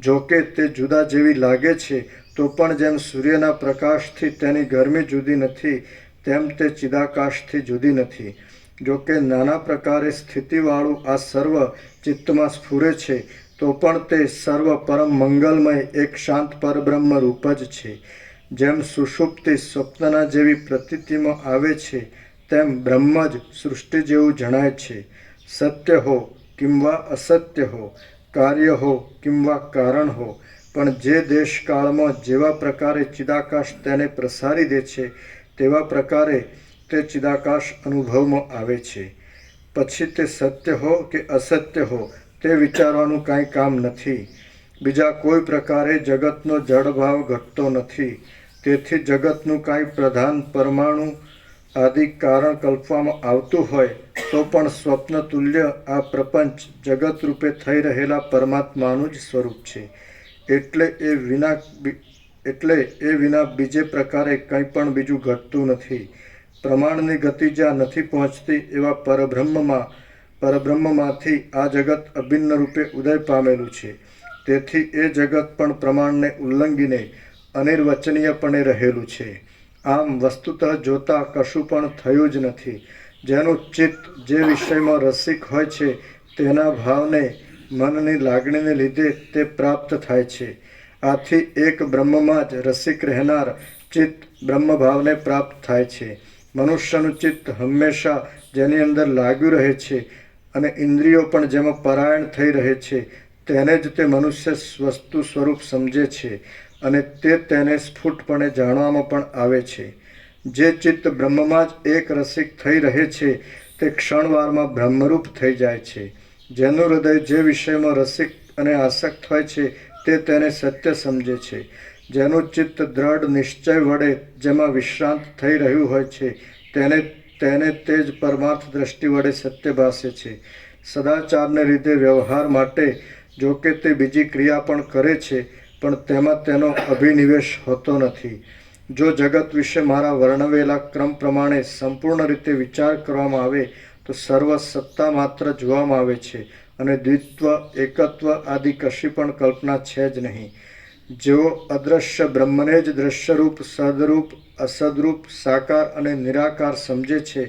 S3: જોકે તે જુદા જેવી લાગે છે તો પણ જેમ સૂર્યના પ્રકાશથી તેની ગરમી જુદી નથી, તેમ તે ચિદાકાશથી જુદી નથી. જોકે નાના પ્રકારે સ્થિતિવાળું આ સર્વ ચિત્તમાં સ્ફુરે છે તો પણ તે સર્વ પરમ મંગલમય એક શાંત પરબ્રહ્મ રૂપ જ છે. જેમ સુષુપ્તિ સ્વપ્નના જેવી પ્રતીતિમાં આવે છે, તેમ બ્રહ્મ જ સૃષ્ટિ જેવું જણાય છે. સત્ય હો કિંવા અસત્ય હો, કાર્ય હો કિંવા કારણ હો, પણ જે દેશકાળમાં જેવા પ્રકારે ચિદાકાશ તેને પ્રસારી દે છે તેવા પ્રકારે તે ચિદાકાશ અનુભવમાં આવે છે. પછી તે સત્ય હો કે અસત્ય હો તે વિચારવાનું કાંઈ કામ નથી. બીજા કોઈ પ્રકારે જગતનો જડભાવ ઘટતો નથી. તેથી જગતનું કાંઈ પ્રધાન પરમાણુ આદિ કારણ કલ્પવામાં આવતું હોય તો પણ સ્વપ્ન તુલ્ય આ પ્રપંચ જગત રૂપે થઈ રહેલા પરમાત્માનું જ સ્વરૂપ છે. એટલે એ વિના બીજે પ્રકારે કંઈ પણ બીજું ઘટતું નથી. પ્રમાણની ગતિ જ્યાં નથી પહોંચતી એવા પરબ્રહ્મમાંથી આ જગત અભિન્ન રૂપે ઉદય પામેલું છે. તેથી એ જગત પણ પ્રમાણને ઉલ્લંઘીને અનિર્વચનીયપણે રહેલું છે. આમ વસ્તુતઃ જોતા કશું પણ થયું જ નથી. જેનું ચિત્ત જે વિષયમાં રસિક હોય છે તેના ભાવને મનની લાગણીને લીધે તે પ્રાપ્ત થાય છે. આથી એક બ્રહ્મમાં જ રસિક રહેનાર ચિત્ત બ્રહ્મભાવને પ્રાપ્ત થાય છે. મનુષ્યનું ચિત્ત હંમેશા જેની અંદર લાગ્યું રહે છે અને ઇન્દ્રિયો પણ જેમાં પરાયણ થઈ રહે છે તેને જ તે મનુષ્ય વસ્તુ સ્વરૂપ સમજે છે અને તે તેને સ્ફુટપણે જાણવામાં પણ આવે છે. જે ચિત્ત બ્રહ્મમાં જ એક રસિક થઈ રહે છે તે ક્ષણવારમાં બ્રહ્મરૂપ થઈ જાય છે. જેનું હૃદય જે વિષયમાં રસિક અને આસક્ત હોય છે તે તેને સત્ય સમજે છે. જેનું ચિત્ત દ્રઢ નિશ્ચય વડે જેમાં વિશ્રાંત થઈ રહ્યું હોય છે તેને તે જ પરમાર્થ દ્રષ્ટિ વડે સત્ય ભાસે છે. સદાચારને લીધે વ્યવહાર માટે જો કે તે બીજી ક્રિયા પણ કરે છે, પણ તેમાં તેનો અભિનિવેશ હોતો નથી. જો જગત વિશે મારા વર્ણવેલા ક્રમ પ્રમાણે સંપૂર્ણ રીતે વિચાર કરવામાં આવે તો સર્વ સત્તા માત્ર જોવામાં આવે છે અને દ્વિત્વ એકત્વ આદિ કશી પણ કલ્પના છે જ નહીં. જેઓ અદ્રશ્ય બ્રહ્મને જ દ્રશ્યરૂપ, સદરૂપ, અસદરૂપ, સાકાર અને નિરાકાર સમજે છે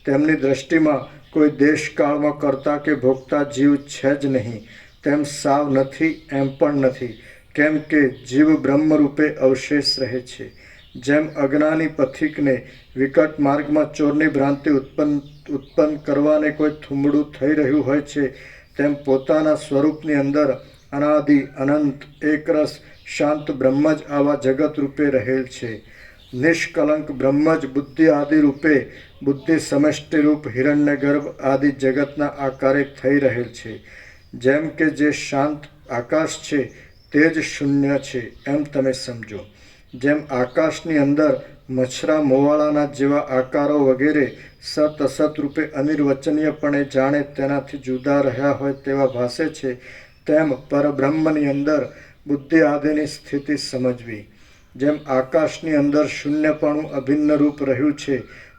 S3: તેમની દ્રષ્ટિમાં કોઈ દેશકાળમાં કર્તા કે ભોગતા જીવ છે જ નહીં. તેમ સાવ નથી એમ પણ નથી, કેમ કે જીવ બ્રહ્મરૂપે અવશેષ રહે છે. જેમ અજ્ઞાની પથિકને વિકટ માર્ગમાં ચોરની ભ્રાંતિ ઉત્પન્ન કરવાને કોઈ થુંબડું થઈ રહ્યું હોય છે, તેમ પોતાના સ્વરૂપની અંદર અનાદિ અનંત એકરસ શાંત બ્રહ્મ જ આવા જગત રૂપે રહેલ છે. નિષ્કલંક બ્રહ્મ જ બુદ્ધિ આદિ રૂપે બુદ્ધિ સમષ્ટિ રૂપ હિરણ્યગર્ભ આદિ જગતના આકારે થઈ રહેલ છે. જેમ કે જે શાંત આકાશ છે તે જ શૂન્ય છે એમ તમે સમજો. જેમ આકાશની અંદર મચ્છરા મોવાળાના જેવા આકારો વગેરે સત અસત રૂપે અનિર્વચનીયપણે જાણે તેનાથી જુદા રહ્યા હોય તેવા ભાસે છે, તેમ પરબ્રહ્મની અંદર બુદ્ધિ આદિની સ્થિતિ સમજવી. જેમ આકાશની અંદર શૂન્યપણું અભિન્ન રૂપ રહ્યું છે,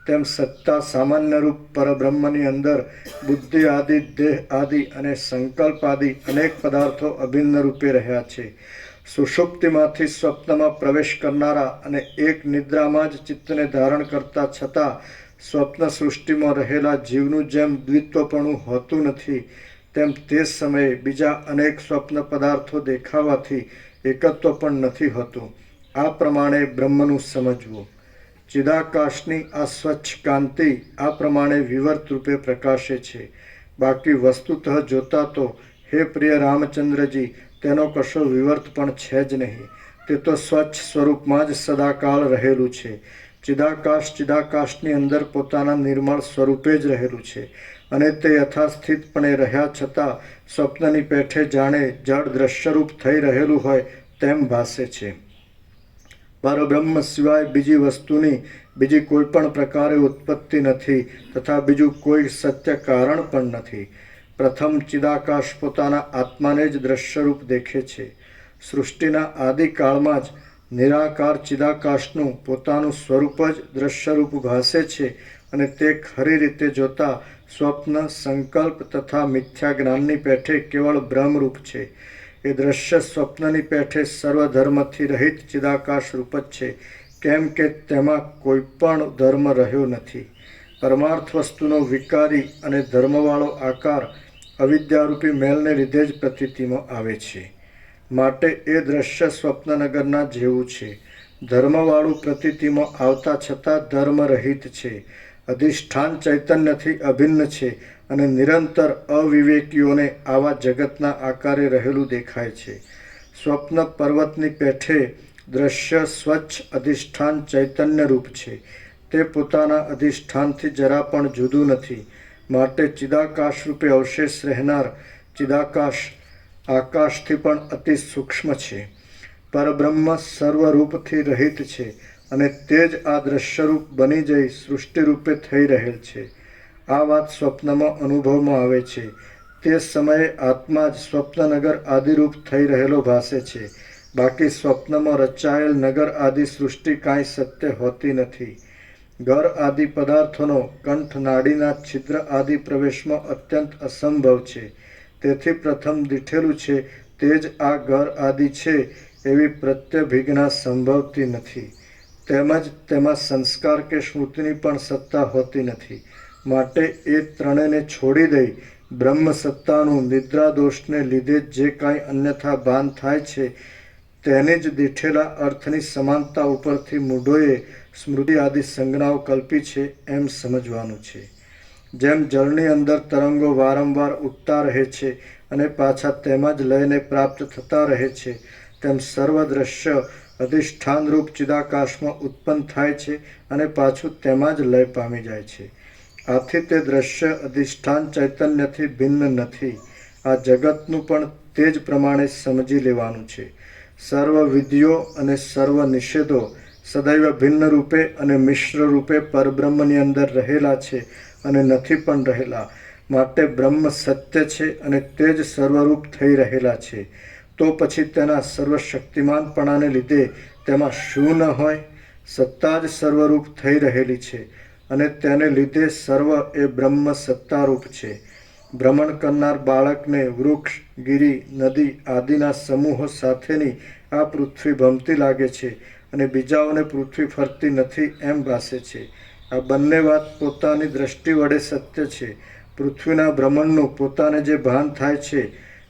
S3: તેમ સત્તા સામાન્ય રૂપ પરબ્રહ્મની અંદર બુદ્ધિ આદિ, દેહ આદિ અને સંકલ્પ આદિ અનેક પદાર્થો અભિન્ન રૂપે રહ્યા છે. સુષુપ્તિમાંથી સ્વપ્નમાં પ્રવેશ કરનારા અને એક નિદ્રામાં જ ચિત્તને ધારણ કરતા છતાં સ્વપ્ન સૃષ્ટિમાં રહેલા જીવનું જેમ દ્વિત્વપણું હોતું નથી, તેમ તે સમયે બીજા અનેક સ્વપ્ન પદાર્થો દેખાવાથી એકત્વ પણ નથી હોતું. આ પ્રમાણે બ્રહ્મનું સમજવું. ચિદાકાશની આ સ્વચ્છ કાંતિ આ પ્રમાણે વિવર્ત રૂપે પ્રકાશે છે. બાકી વસ્તુતઃ જોતા તો હે પ્રિય રામચંદ્રજી, તેનો કશો વિવર્ત પણ છે જ નહીં. તે તો સ્વચ્છ સ્વરૂપમાં જ સદાકાળ રહેલું છે. ચિદાકાશની અંદર પોતાના નિર્મળ સ્વરૂપે જ રહેલું છે અને તે યથાસ્થિતપણે રહ્યા છતાં સ્વપ્નની પેઠે જાણે જળ દ્રશ્યરૂપ થઈ રહેલું હોય તેમ ભાસે છે. પરબ્રહ્મ સિવાય બીજી વસ્તુની બીજી કોઈ પણ પ્રકારે ઉત્પત્તિ નથી તથા બીજું કોઈ સત્ય કારણ પણ નથી. પ્રથમ ચિદાકાશ પોતાના આત્માને જ દ્રશ્યરૂપ દેખે છે. સૃષ્ટિના આદિકાળમાં જ નિરાકાર ચિદાકાશનું પોતાનું સ્વરૂપ જ દ્રશ્યરૂપ ભાસે છે અને તે ખરી રીતે જોતા સ્વપ્ન, સંકલ્પ તથા મિથ્યા જ્ઞાનની પેઠે કેવળ બ્રહ્મરૂપ છે. એ દ્રશ્ય સ્વપ્નની પેઠે સર્વધર્મથી રહિત ચિદાકાશ રૂપ જ છે, કેમ કે તેમાં કોઈ પણ ધર્મ રહ્યો નથી. પરમાર્થ વસ્તુનો વિકારી અને ધર્મવાળો આકાર અવિદ્યારૂપી મેલને લીધે જ પ્રતીતિમાં આવે છે. માટે એ દ્રશ્ય સ્વપ્નનગરના જેવું છે. ધર્મવાળું પ્રતીતિમાં આવતા છતાં ધર્મરહિત છે. અધિષ્ઠાન ચૈતન્યથી અભિન્ન છે અને નિરંતર અવિવેકીઓને આવા જગતના આકારે રહેલું દેખાય છે. સ્વપ્ન પર્વતની પેઠે દ્રશ્ય સ્વચ્છ અધિષ્ઠાન ચૈતન્ય રૂપ છે. તે પોતાના અધિષ્ઠાનથી જરા પણ જુદું નથી. માટે ચિદાકાશ રૂપે અવશેષ રહેનાર ચિદાકાશ આકાશથી પણ અતિ સૂક્ષ્મ છે. પરબ્રહ્મ સર્વરૂપથી રહિત છે અને તે જ આ દ્રશ્યરૂપ બની જઈ સૃષ્ટિરૂપે થઈ રહેલ છે. આ વાત સ્વપ્નમાં અનુભવમાં આવે છે. તે સમયે આત્મા જ સ્વપ્નનગર આદિરૂપ થઈ રહેલો ભાસે છે. બાકી સ્વપ્નમાં રચાયેલ નગર આદિ સૃષ્ટિ કાંઈ સત્ય હોતી નથી. ઘર આદિ પદાર્થોનો કંઠ નાડીના છિદ્ર આદિ પ્રવેશમાં અત્યંત અસંભવ છે. તેથી પ્રથમ દીઠેલું છે તે જ આ ઘર આદિ છે એવી પ્રત્યભિજ્ઞા સંભવતી નથી. તેમજ તેમાં સંસ્કાર કે સ્મૃતિની પણ સત્તા હોતી નથી. માટે એ ત્રણેયને છોડી દઈ બ્રહ્મ સત્તાનું નિદ્રા દોષને લીધે જે કાંઈ અન્યથા ભાન થાય છે તેની જ દીઠેલા અર્થની સમાનતા ઉપરથી મૂઢોએ સ્મૃતિ આદિ સંજ્ઞાઓ કલ્પી છે એમ સમજવાનું છે. જેમ જળની અંદર તરંગો વારંવાર ઉઠતા રહે છે અને પાછા તેમાં જ લયને પ્રાપ્ત થતા રહે છે, તેમ સર્વ દ્રશ્ય અધિષ્ઠાનરૂપ ચિદાકાશમાં ઉત્પન્ન થાય છે અને પાછું તેમાં જ લય પામી જાય છે. આથી તે દ્રશ્ય અધિષ્ઠાન ચૈતન્યથી ભિન્ન નથી. આ જગતનું પણ તે જ પ્રમાણે સમજી લેવાનું છે. સર્વ વિધિઓ અને સર્વ નિષેધો સદૈવ ભિન્ન રૂપે અને મિશ્ર રૂપે પરબ્રહ્મની અંદર રહેલા છે અને નથી પણ રહેલા. માટે બ્રહ્મ સત્ય છે અને તે જ સર્વરૂપ થઈ રહેલા છે. તો પછી તેના સર્વશક્તિમાનપણાને લીધે તેમાં શું ન હોય? સત્તા જ સર્વરૂપ થઈ રહેલી છે અને તેને લીધે સર્વ એ બ્રહ્મ સત્તારૂપ છે. ભ્રમણ કરનાર બાળકને વૃક્ષ, ગિરી, નદી આદિના સમૂહો સાથેની આ પૃથ્વી ભમતી લાગે છે અને બીજાઓને પૃથ્વી ફરતી નથી એમ ભાસે છે. આ બંને વાત પોતાની દ્રષ્ટિ વડે સત્ય છે. પૃથ્વીના ભ્રમણનું પોતાને જે ભાન થાય છે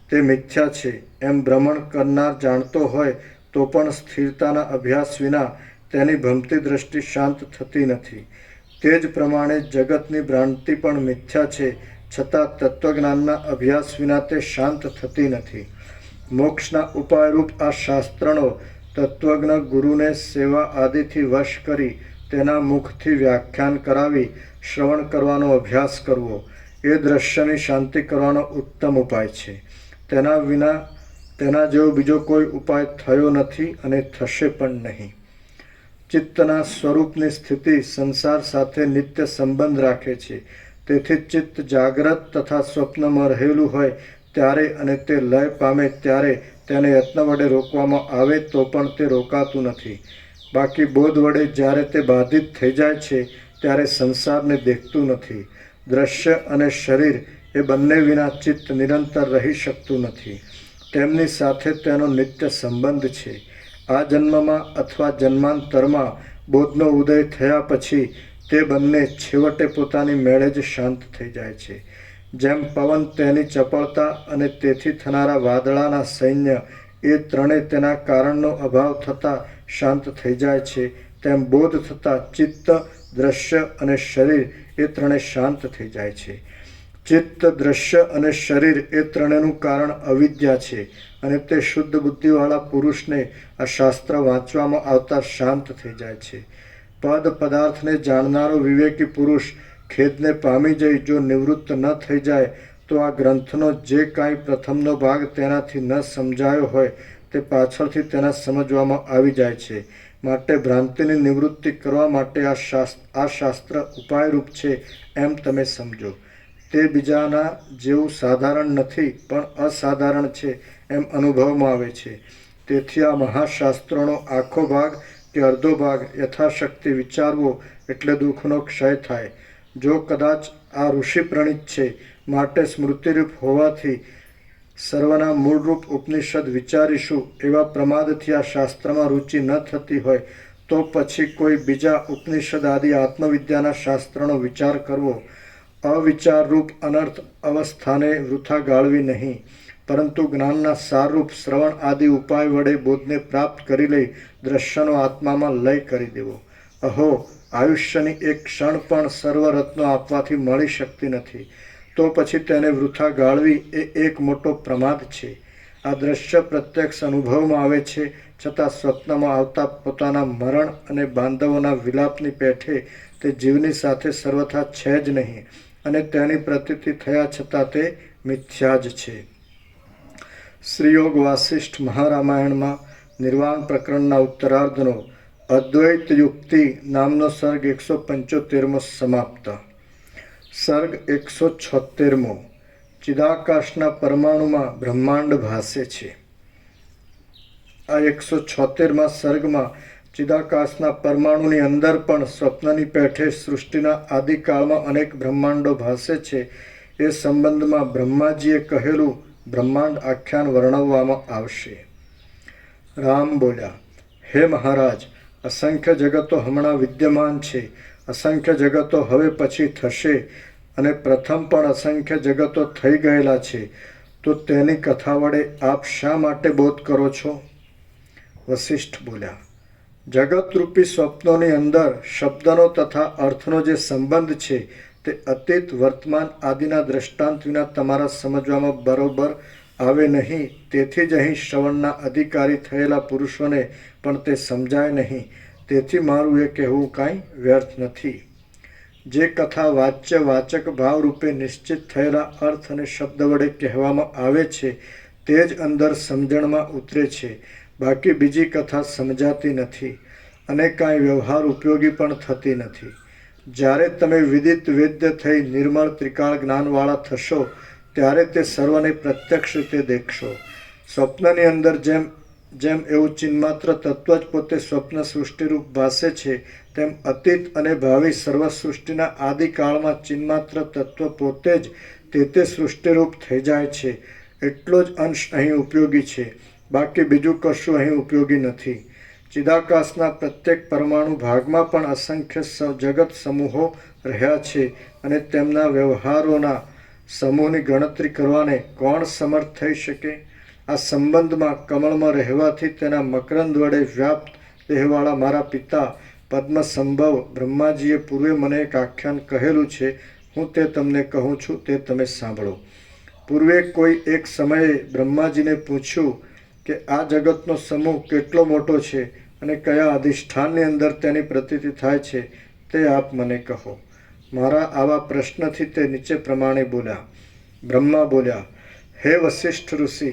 S3: તે મિથ્યા છે એમ ભ્રમણ કરનાર જાણતો હોય તો પણ સ્થિરતાના અભ્યાસ વિના તેની ભમતી દ્રષ્ટિ શાંત થતી નથી. તે જ પ્રમાણે જગતની ભ્રાંતિ પણ મિથ્યા છે, છતાં તત્વજ્ઞાનના અભ્યાસ વિના તે શાંત થતી નથી. મોક્ષના ઉપાયરૂપ આ શાસ્ત્રનો તત્વજ્ઞ ગુરુને સેવા આદિથી વશ કરી તેના મુખથી વ્યાખ્યાન કરાવી શ્રવણ કરવાનો અભ્યાસ કરવો એ દ્રશ્યની શાંતિ કરવાનો ઉત્તમ ઉપાય છે. તેના વિના તેના જેવો બીજો કોઈ ઉપાય થયો નથી અને થશે પણ નહીં. ચિત્તના સ્વરૂપની સ્થિતિ સંસાર સાથે નિત્ય સંબંધ રાખે છે. તેથી ચિત્ત જાગ્રત તથા સ્વપ્નમાં રહેલું હોય ત્યારે અને તે લય પામે ત્યારે તેને યત્ન વડે રોકવામાં આવે તો પણ તે રોકાતું નથી. બાકી બોધ વડે જ્યારે તે બાધિત થઈ જાય છે ત્યારે સંસારને દેખતું નથી. દ્રશ્ય અને શરીર એ બંને વિના ચિત્ત નિરંતર રહી શકતું નથી. તેમની સાથે તેનો નિત્ય સંબંધ છે. આ જન્મમાં અથવા જન્માંતરમાં બોધનો ઉદય થયા પછી તે બંને છેવટે પોતાની મેળે જ શાંત થઈ જાય છે. જેમ પવન તેની ચપળતા અને તેથી થનારા વાદળાના સૈન્ય એ ત્રણેય તેના કારણનો અભાવ થતાં શાંત થઈ જાય છે, તેમ બોધ થતાં ચિત્ત, દ્રશ્ય અને શરીર એ ત્રણેય શાંત થઈ જાય છે. ચિત્ત, દ્રશ્ય અને શરીર એ ત્રણેયનું કારણ અવિદ્યા છે અને તે શુદ્ધ બુદ્ધિવાળા પુરુષને આ શાસ્ત્ર વાંચવામાં આવતા શાંત થઈ જાય છે. પદ પદાર્થને જાણનારો વિવેકી પુરુષ ખેદને પામી જઈ જો નિવૃત્ત ન થઈ જાય તો આ ગ્રંથનો જે કાંઈ પ્રથમનો ભાગ તેનાથી ન સમજાયો હોય તે પાછળથી તેના સમજવામાં આવી જાય છે. માટે ભ્રાંતિની નિવૃત્તિ કરવા માટે આ શાસ્ત્ર ઉપાયરૂપ છે એમ તમે સમજો. તે બીજાના જેવું સાધારણ નથી પણ અસાધારણ છે એમ અનુભવમાં આવે છે. તેથી આ મહાશાસ્ત્રોનો આખો ભાગ કે અડધો ભાગ યથાશક્તિ વિચારવો એટલે દુઃખનો ક્ષય થાય. જો કદાચ આ ઋષિ પ્રણીત છે માટે સ્મૃતિરૂપ હોવાથી સર્વના મૂળરૂપ ઉપનિષદ વિચારીશું એવા પ્રમાદથી આ શાસ્ત્રમાં રુચિ ન થતી હોય તો પછી કોઈ બીજા ઉપનિષદ આદિ આત્મવિદ્યાના શાસ્ત્રનો વિચાર કરવો. અવિચારરૂપ અનર્થ અવસ્થાને વૃથા ગાળવી નહીં, પરંતુ જ્ઞાનના સારરૂપ શ્રવણ આદિ ઉપાય વડે બોધને પ્રાપ્ત કરી લઈ દ્રશ્યનો આત્મામાં લય કરી દેવો. અહો, આયુષ્યની એક ક્ષણ પણ સર્વરત્નો આપવાથી મળી શકતી નથી, તો પછી તેને વૃથા ગાળવી એ એક મોટો પ્રમાદ છે. આ દ્રશ્ય પ્રત્યક્ષ અનુભવમાં આવે છે, છતાં સ્વપ્નમાં આવતા પોતાના મરણ અને બાંધવોના વિલાપની પેઠે તે જીવની સાથે સર્વથા છે જ નહીં અને તેની પ્રતીતિ થયા છતાં તે મિથ્યા જ છે. શ્રીયોગ વાસિષ્ઠ મહારામાયણમાં નિર્વાણ પ્રકરણના ઉત્તરાર્ધનો અદ્વૈત યુક્તિ નામનો સર્ગ 175મો સમાપ્ત. સર્ગ 176મો. ચિદાકાશના પરમાણુમાં બ્રહ્માંડ ભાસે છે. આ 176મા સર્ગમાં ચિદાકાશના પરમાણુની અંદર પણ સ્વપ્નની પેઠે સૃષ્ટિના આદિકાળમાં અનેક બ્રહ્માંડો ભાસે છે એ સંબંધમાં બ્રહ્માજીએ કહેલું બ્રહ્માંડ આખ્યાન વર્ણવવામાં આવશે. રામ બોલ્યા, હે મહારાજ, અસંખ્ય જગતો હમણાં વિદ્યમાન છે, અસંખ્ય જગતો હવે પછી થશે અને પ્રથમ પણ અસંખ્ય જગતો થઈ ગયેલા છે, તો તેની કથા વડે આપ શા માટે બોધ કરો છો? વસિષ્ઠ બોલ્યા, જગતરૂપી સ્વપ્નોની અંદર શબ્દનો તથા અર્થનો જે સંબંધ છે તે અતીત, વર્તમાન આદિના દ્રષ્ટાંત વિના તમારા સમજવામાં બરોબર આવે નહીં. તેથી જ અહીં શ્રવણના અધિકારી થયેલા પુરુષોને પણ તે સમજાય નહીં. તેથી મારું એ કહેવું કાંઈ વ્યર્થ નથી. જે કથા વાચ્ય વાચક ભાવરૂપે નિશ્ચિત થયેલા અર્થ અને શબ્દ વડે કહેવામાં આવે છે તે જ અંદર સમજણમાં ઉતરે છે, બાકી બીજી કથા સમજાતી નથી અને કાંઈ વ્યવહાર ઉપયોગી પણ થતી નથી. જ્યારે તમે વિદિત વેદ્ય થઈ નિર્મળ ત્રિકાળ જ્ઞાનવાળા થશો ત્યારે તે સર્વને પ્રત્યક્ષ રીતે દેખશો. સ્વપ્નની અંદર જેમ એવું ચિન્માત્ર તત્વ જ પોતે સ્વપ્ન સૃષ્ટિરૂપ ભાસે છે, તેમ અતીત અને ભાવિ સર્વ સૃષ્ટિના આદિકાળમાં ચિન્માત્ર તત્વ પોતે જ તે સૃષ્ટિરૂપ થઈ જાય છે. એટલો જ અંશ અહીં ઉપયોગી છે, બાકી બીજું કશું અહીં ઉપયોગી નથી. ચિદાકાશના પ્રત્યેક પરમાણુ ભાગમાં પણ અસંખ્ય જગત સમૂહો રહ્યા છે અને તેમના વ્યવહારોના સમૂહની ગણતરી કરવાને કોણ સમર્થ થઈ શકે? આ સંબંધમાં કમળમાં રહેવાથી તેના મકરંદ વડે વ્યાપ્ત દેહવાળા મારા પિતા પદ્મસંભવ બ્રહ્માજીએ પૂર્વે મને એક આખ્યાન કહેલું છે. હું તે તમને કહું છું, તે તમે સાંભળો. પૂર્વે કોઈ એક સમયે બ્રહ્માજીને પૂછ્યું કે આ જગતનો સમૂહ કેટલો મોટો છે અને કયા અધિષ્ઠાનની અંદર તેની પ્રતીતિ થાય છે તે આપ મને કહો. મારા આવા પ્રશ્નથી તે નીચે પ્રમાણે બોલ્યા. બ્રહ્મા બોલ્યા, હે વસિષ્ઠ ઋષિ,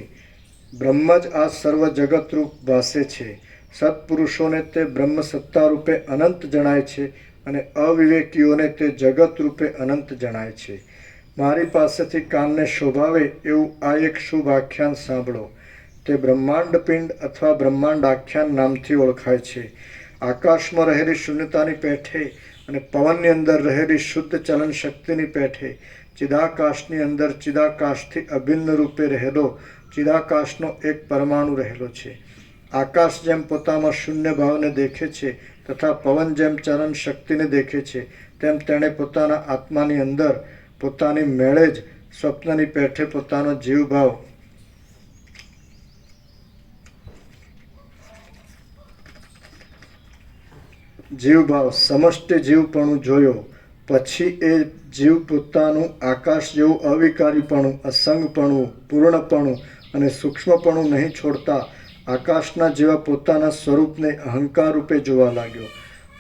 S3: બ્રહ્મ જ આ સર્વ જગતરૂપ ભાસે છે. સત્પુરુષોને તે બ્રહ્મ સત્તા રૂપે અનંત જણાય છે અને અવિવેકીઓને તે જગત રૂપે અનંત જણાય છે. મારી પાસેથી કાનને શોભાવે એવું આ એક શુભ આખ્યાન સાંભળો. તે બ્રહ્માંડ પિંડ અથવા બ્રહ્માંડ આખ્યાન નામથી ઓળખાય છે. આકાશમાં રહેલી શૂન્યતાની પેઠે અને પવનની અંદર રહેલી શુદ્ધ ચલન શક્તિની પેઠે ચિદાકાશની અંદર ચિદાકાશથી અભિન્ન રૂપે રહેલો ચિદાકાશનો એક પરમાણુ રહેલો છે. આકાશ જેમ પોતામાં શૂન્ય ભાવને દેખે છે તથા પવન જેમ ચલન શક્તિને દેખે છે, તેમ તેણે પોતાના આત્માની અંદર પોતાની મેળે જ સ્વપ્નની પેઠે પોતાનો જીવભાવ સમષ્ટિ જીવપણું જોયો. પછી એ જીવ પોતાનું આકાશ જેવું અવિકારીપણું, અસંગપણું, પૂર્ણપણું અને સૂક્ષ્મપણું નહીં છોડતા આકાશના જેવા પોતાના સ્વરૂપને અહંકાર રૂપે જોવા લાગ્યો.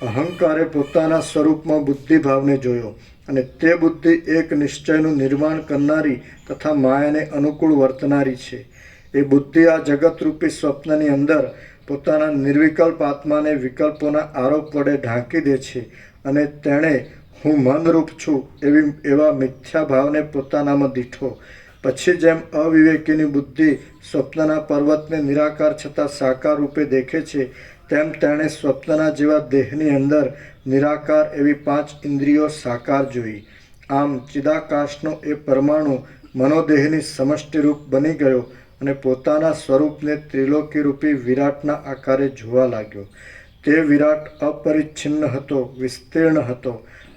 S3: અહંકારે પોતાના સ્વરૂપમાં બુદ્ધિભાવને જોયો અને તે બુદ્ધિ એક નિશ્ચયનું નિર્માણ કરનારી તથા માયાને અનુકૂળ વર્તનારી છે. એ બુદ્ધિ આ જગતરૂપી સ્વપ્નની અંદર પોતાના નિર્વિકલ્પ આત્માને વિકલ્પોના આરોપ વડે ઢાંકી દે છે અને તેણે હું મનરૂપ છું એવા મિથ્યા ભાવને પોતાનામાં દીઠો. પછી જેમ અવિવેકીની બુદ્ધિ સ્વપ્નના પર્વતને નિરાકાર છતાં સાકાર રૂપે દેખે છે, તેમ તેણે સ્વપ્નના જેવા દેહની અંદર નિરાકાર એવી 5 ઇન્દ્રિયો સાકાર જોઈ. આમ ચિદાકાશનો એ પરમાણુ મનોદેહની સમષ્ટિરૂપ બની ગયો અને પોતાના સ્વરૂપને ત્રિલોકીરૂપી વિરાટના આકારે જોવા લાગ્યો. તે વિરાટ અપરિચ્છિન્ન હતો, વિસ્તીર્ણ હતો,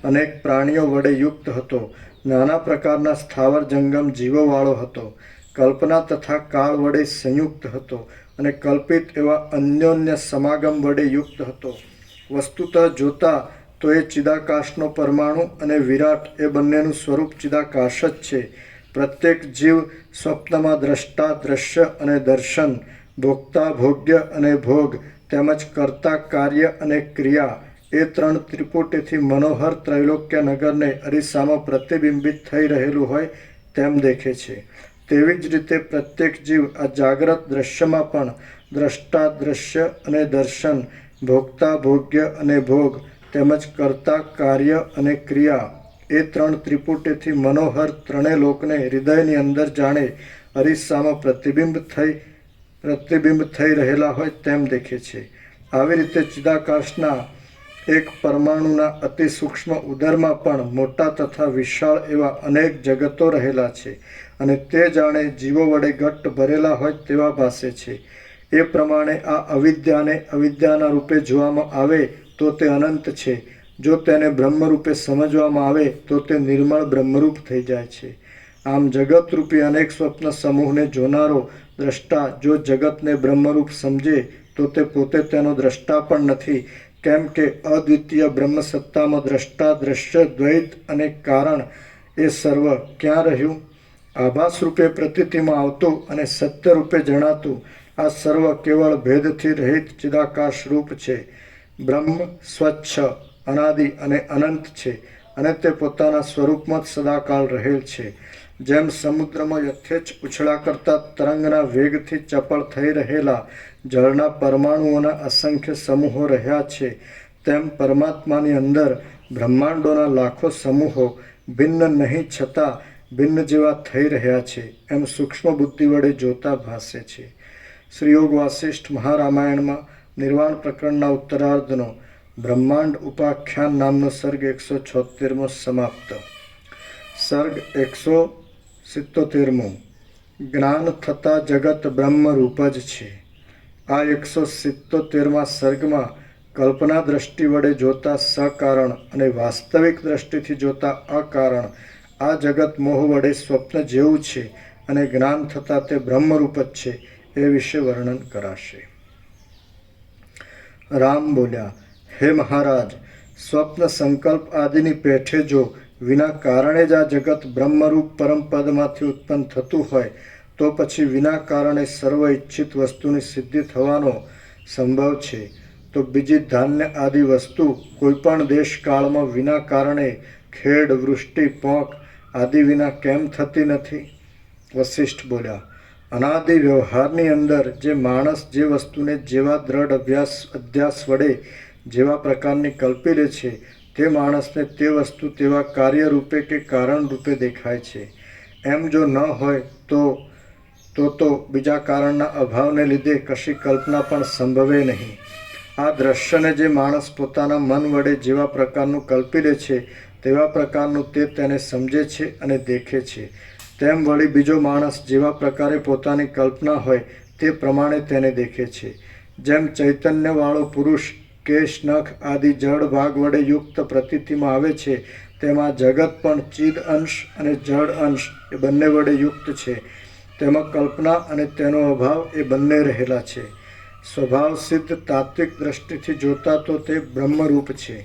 S3: અનેક પ્રાણીઓ વડે યુક્ત હતો, નાના પ્રકારના સ્થાવર જંગમ જીવોવાળો હતો, કલ્પના તથા કાળ વડે સંયુક્ત હતો અને કલ્પિત એવા અન્યોન્ય સમાગમ વડે યુક્ત હતો. વસ્તુતઃ જોતા તો એ ચિદાકાશનો પરમાણુ અને વિરાટ એ બંનેનું સ્વરૂપ ચિદાકાશ જ છે. પ્રત્યેક જીવ સ્વપ્નમાં દ્રષ્ટા, દ્રશ્ય અને દર્શન, ભોગતા, ભોગ્ય અને ભોગ તેમજ કર્તા, કાર્ય અને ક્રિયા એ 3 ત્રિપુટીથી મનોહર ત્રૈલોક્ય નગરને અરીસામાં પ્રતિબિંબિત થઈ રહેલું હોય તેમ દેખે છે. તેવી જ રીતે પ્રત્યેક જીવ આ જાગ્રત દ્રશ્યમાં પણ દ્રષ્ટા, દ્રશ્ય અને દર્શન, ભોગતા, ભોગ્ય અને ભોગ તેમજ કર્તા, કાર્ય અને ક્રિયા એ 3 ત્રિપુટીથી મનોહર ત્રણેય લોકને હૃદયની અંદર જાણે અરીસામાં પ્રતિબિંબ થઈ રહેલા હોય તેમ દેખે છે. આવી રીતે ચિદાકાશના એક પરમાણુના અતિ સૂક્ષ્મ ઉદરમાં પણ મોટા તથા વિશાળ એવા અનેક જગતો રહેલા છે અને તે જાણે જીવો વડે ઘટ્ટ ભરેલા હોય તેવા ભાસે છે. એ પ્રમાણે આ અવિદ્યાને અવિદ્યાના રૂપે જોવામાં આવે તો તે અનંત છે. જો તેને બ્રહ્મરૂપે સમજવામાં આવે તો તે નિર્મળ બ્રહ્મરૂપ થઈ જાય છે. આમ જગતરૂપી અનેક સ્વપ્ન સમૂહને જોનારો દ્રષ્ટા જો જગતને બ્રહ્મરૂપ સમજે તો તે પોતે તેનો દ્રષ્ટા પણ નથી, કેમ કે અદ્વિતીય બ્રહ્મસત્તામાં દ્રષ્ટા, દ્રશ્ય, દ્વૈત અને કારણ એ સર્વ ક્યાં રહ્યું? આભાસ રૂપે પ્રતીતિમાં આવતું અને સત્ય રૂપે જણાતું આ સર્વ કેવળ ભેદથી રહિત ચિદાકાશ રૂપ છે. બ્રહ્મ સ્વચ્છ, અનાદિ અને અનંત છે અને તે પોતાના સ્વરૂપમાં જ સદાકાળ રહેલ છે. જેમ સમુદ્રમાં યથેચ્છ ઉછળા કરતા તરંગના વેગથી ચપળ થઈ રહેલા જળના પરમાણુઓના અસંખ્ય સમૂહો રહ્યા છે, તેમ પરમાત્માની અંદર બ્રહ્માંડોના લાખો સમૂહો ભિન્ન નહીં છતાં ભિન્ન જેવા થઈ રહ્યા છે એમ સૂક્ષ્મ બુદ્ધિ વડે જોતા ભાસે છે. શ્રી યોગ વાસિષ્ઠ મહારામાયણમાં નિર્વાણ પ્રકરણના ઉત્તરાર્ધનો બ્રહ્માંડ ઉપાખ્યાન નામનો સર્ગ 176મો સમાપ્ત. સર્ગ 177મો. જ્ઞાન થતાં જગત બ્રહ્મરૂપ જ છે. આ 177મા સર્ગમાં કલ્પના દ્રષ્ટિ વડે જોતા સકારણ અને વાસ્તવિક દ્રષ્ટિથી જોતા અકારણ આ જગત મોહ વડે સ્વપ્ન જેવું છે અને જ્ઞાન થતાં તે બ્રહ્મરૂપ જ છે એ વિશે વર્ણન કરાશે. રામ બોલ્યા, હે મહારાજ, સ્વપ્ન સંકલ્પ આદિની પેઠે જો વિના કારણે જ આ જગત બ્રહ્મરૂપ પરમપદમાંથી ઉત્પન્ન થતું હોય તો પછી વિના કારણે સર્વ ઇચ્છિત વસ્તુની સિદ્ધિ થવાનો સંભવ છે. તો બીજી ધાન્ય આદિ વસ્તુ કોઈપણ દેશકાળમાં વિના કારણે ખેડ, વૃષ્ટિ, પોંક આદિ વિના કેમ થતી નથી? વસિષ્ઠ બોલ્યા, અનાદિ વ્યવહારની અંદર જે માણસ જે વસ્તુને જેવા દ્રઢ અધ્યાસ વડે જેવા પ્રકારની કલ્પી લે છે તે માણસને તે વસ્તુ તેવા કાર્ય રૂપે કે કારણ રૂપે દેખાય છે. એમ જો ન હોય તો બીજા કારણના અભાવને લીધે કશી કલ્પના પણ સંભવે નહીં. આ દ્રશ્યને જે માણસ પોતાના મન વડે જેવા પ્રકારનું કલ્પી લે છે તેવા પ્રકારનું તે તેને સમજે છે અને દેખે છે. તેમ વળી બીજો માણસ જેવા પ્રકારે પોતાની કલ્પના હોય તે પ્રમાણે તેને દેખે છે. જેમ ચૈતન્યવાળો પુરુષ કેશ નખ આદિ જડ ભાગ વડે યુક્ત પ્રતીતિમાં આવે છે તેમ આ જગત પણ ચિદ અંશ અને જડ અંશ એ બંને વડે યુક્ત છે. તેમાં કલ્પના અને તેનો અભાવ એ બંને રહેલા છે. સ્વભાવ સિદ્ધ તાત્વિક દ્રષ્ટિથી જોતા તો તે બ્રહ્મરૂપ છે.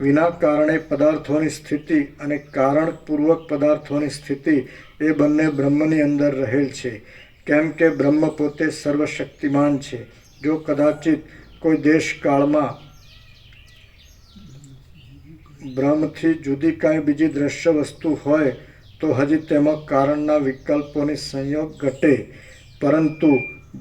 S3: વિના કારણે પદાર્થોની સ્થિતિ અને કારણપૂર્વક પદાર્થોની સ્થિતિ એ બંને બ્રહ્મની અંદર રહેલ છે. કેમ કે બ્રહ્મ પોતે સર્વશક્તિમાન છે. જો કદાચિત કોઈ દેશકાળમાં બ્રહ્મથી જુદી કાંઈ બીજી દ્રશ્ય વસ્તુ હોય તો હજી તેમાં કારણના વિકલ્પોની સંયોગ ઘટે, પરંતુ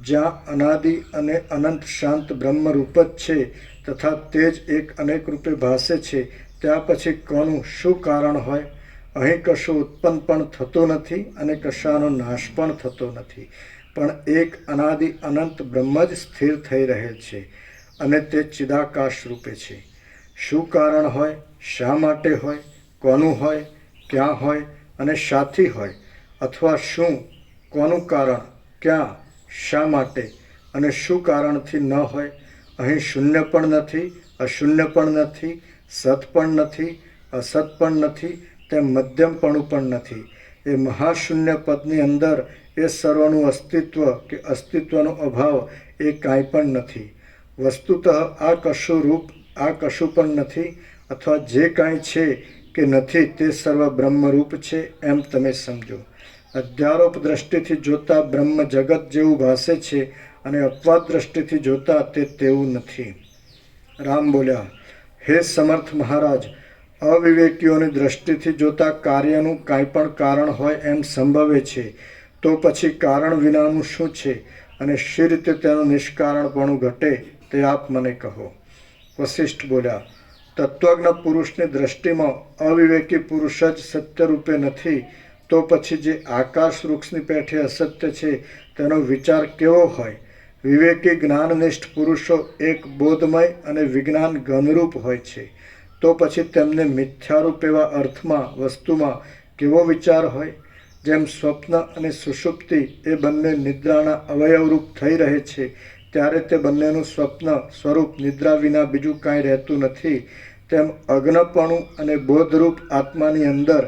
S3: જ્યાં અનાદિ અને અનંત શાંત બ્રહ્મરૂપ જ છે તથા તે જ એક અનેક રૂપે ભાસે છે, ત્યાં પછી કોનું શું કારણ હોય? અહીં કશું ઉત્પન્ન પણ થતું નથી અને કશાનો નાશ પણ થતો નથી, પણ એક અનાદિ અનંત બ્રહ્મ જ સ્થિર થઈ રહેલ છે અને તે ચિદાકાશ રૂપે છે. શું કારણ હોય? શા માટે હોય? કોનું હોય? ક્યાં હોય અને શાથી હોય? અથવા શું, કોનું કારણ, ક્યાં, શા માટે અને શું કારણથી ન હોય? અહીં શૂન્ય પણ નથી, અશૂન્ય પણ નથી, સત પણ નથી, અસત પણ નથી, તેમ મધ્યમપણું પણ નથી. એ મહાશૂન્ય પદની અંદર એ સર્વનું અસ્તિત્વ કે અસ્તિત્વનો અભાવ એ કાંઈ પણ નથી. વસ્તુતઃ આ કશું રૂપ, આ કશું પણ નથી, અથવા જે કાંઈ છે કે નથી તે સર્વ બ્રહ્મરૂપ છે એમ તમે સમજો. અધ્યારોપ દ્રષ્ટિથી જોતા બ્રહ્મ જગત જેવું ભાસે છે અને અપવાદ દ્રષ્ટિથી જોતા તે તેવું નથી. રામ બોલ્યા, હે સમર્થ મહારાજ, અવિવેકીઓની દ્રષ્ટિથી જોતા કાર્યનું કાંઈ પણ કારણ હોય એમ સંભવે છે, તો પછી કારણ વિનાનું શું છે અને શી રીતે તેનું નિષ્કારણપણું ઘટે તે આપ મને કહો. વસિષ્ઠ બોલ્યા, તત્વજ્ઞ પુરુષની દ્રષ્ટિમાં અવિવેકી પુરુષ જ સત્યરૂપે નથી, તો પછી જે આકાશ વૃક્ષની પેઠે અસત્ય છે તેનો વિચાર કેવો હોય? વિવેકી જ્ઞાનનિષ્ઠ પુરુષો એક બોધમય અને વિજ્ઞાન ઘનરૂપ હોય છે, તો પછી તેમને મિથ્યારૂપ એવા અર્થમાં વસ્તુમાં કેવો વિચાર હોય? જેમ સ્વપ્ન અને સુષુપ્તિ એ બંને નિદ્રાના અવયવરૂપ થઈ રહે છે ત્યારે તે બંનેનું સ્વપ્ન સ્વરૂપ નિદ્રા વિના બીજું કાંઈ રહેતું નથી, તેમ અજ્ઞપણું અને બોધરૂપ આત્માની અંદર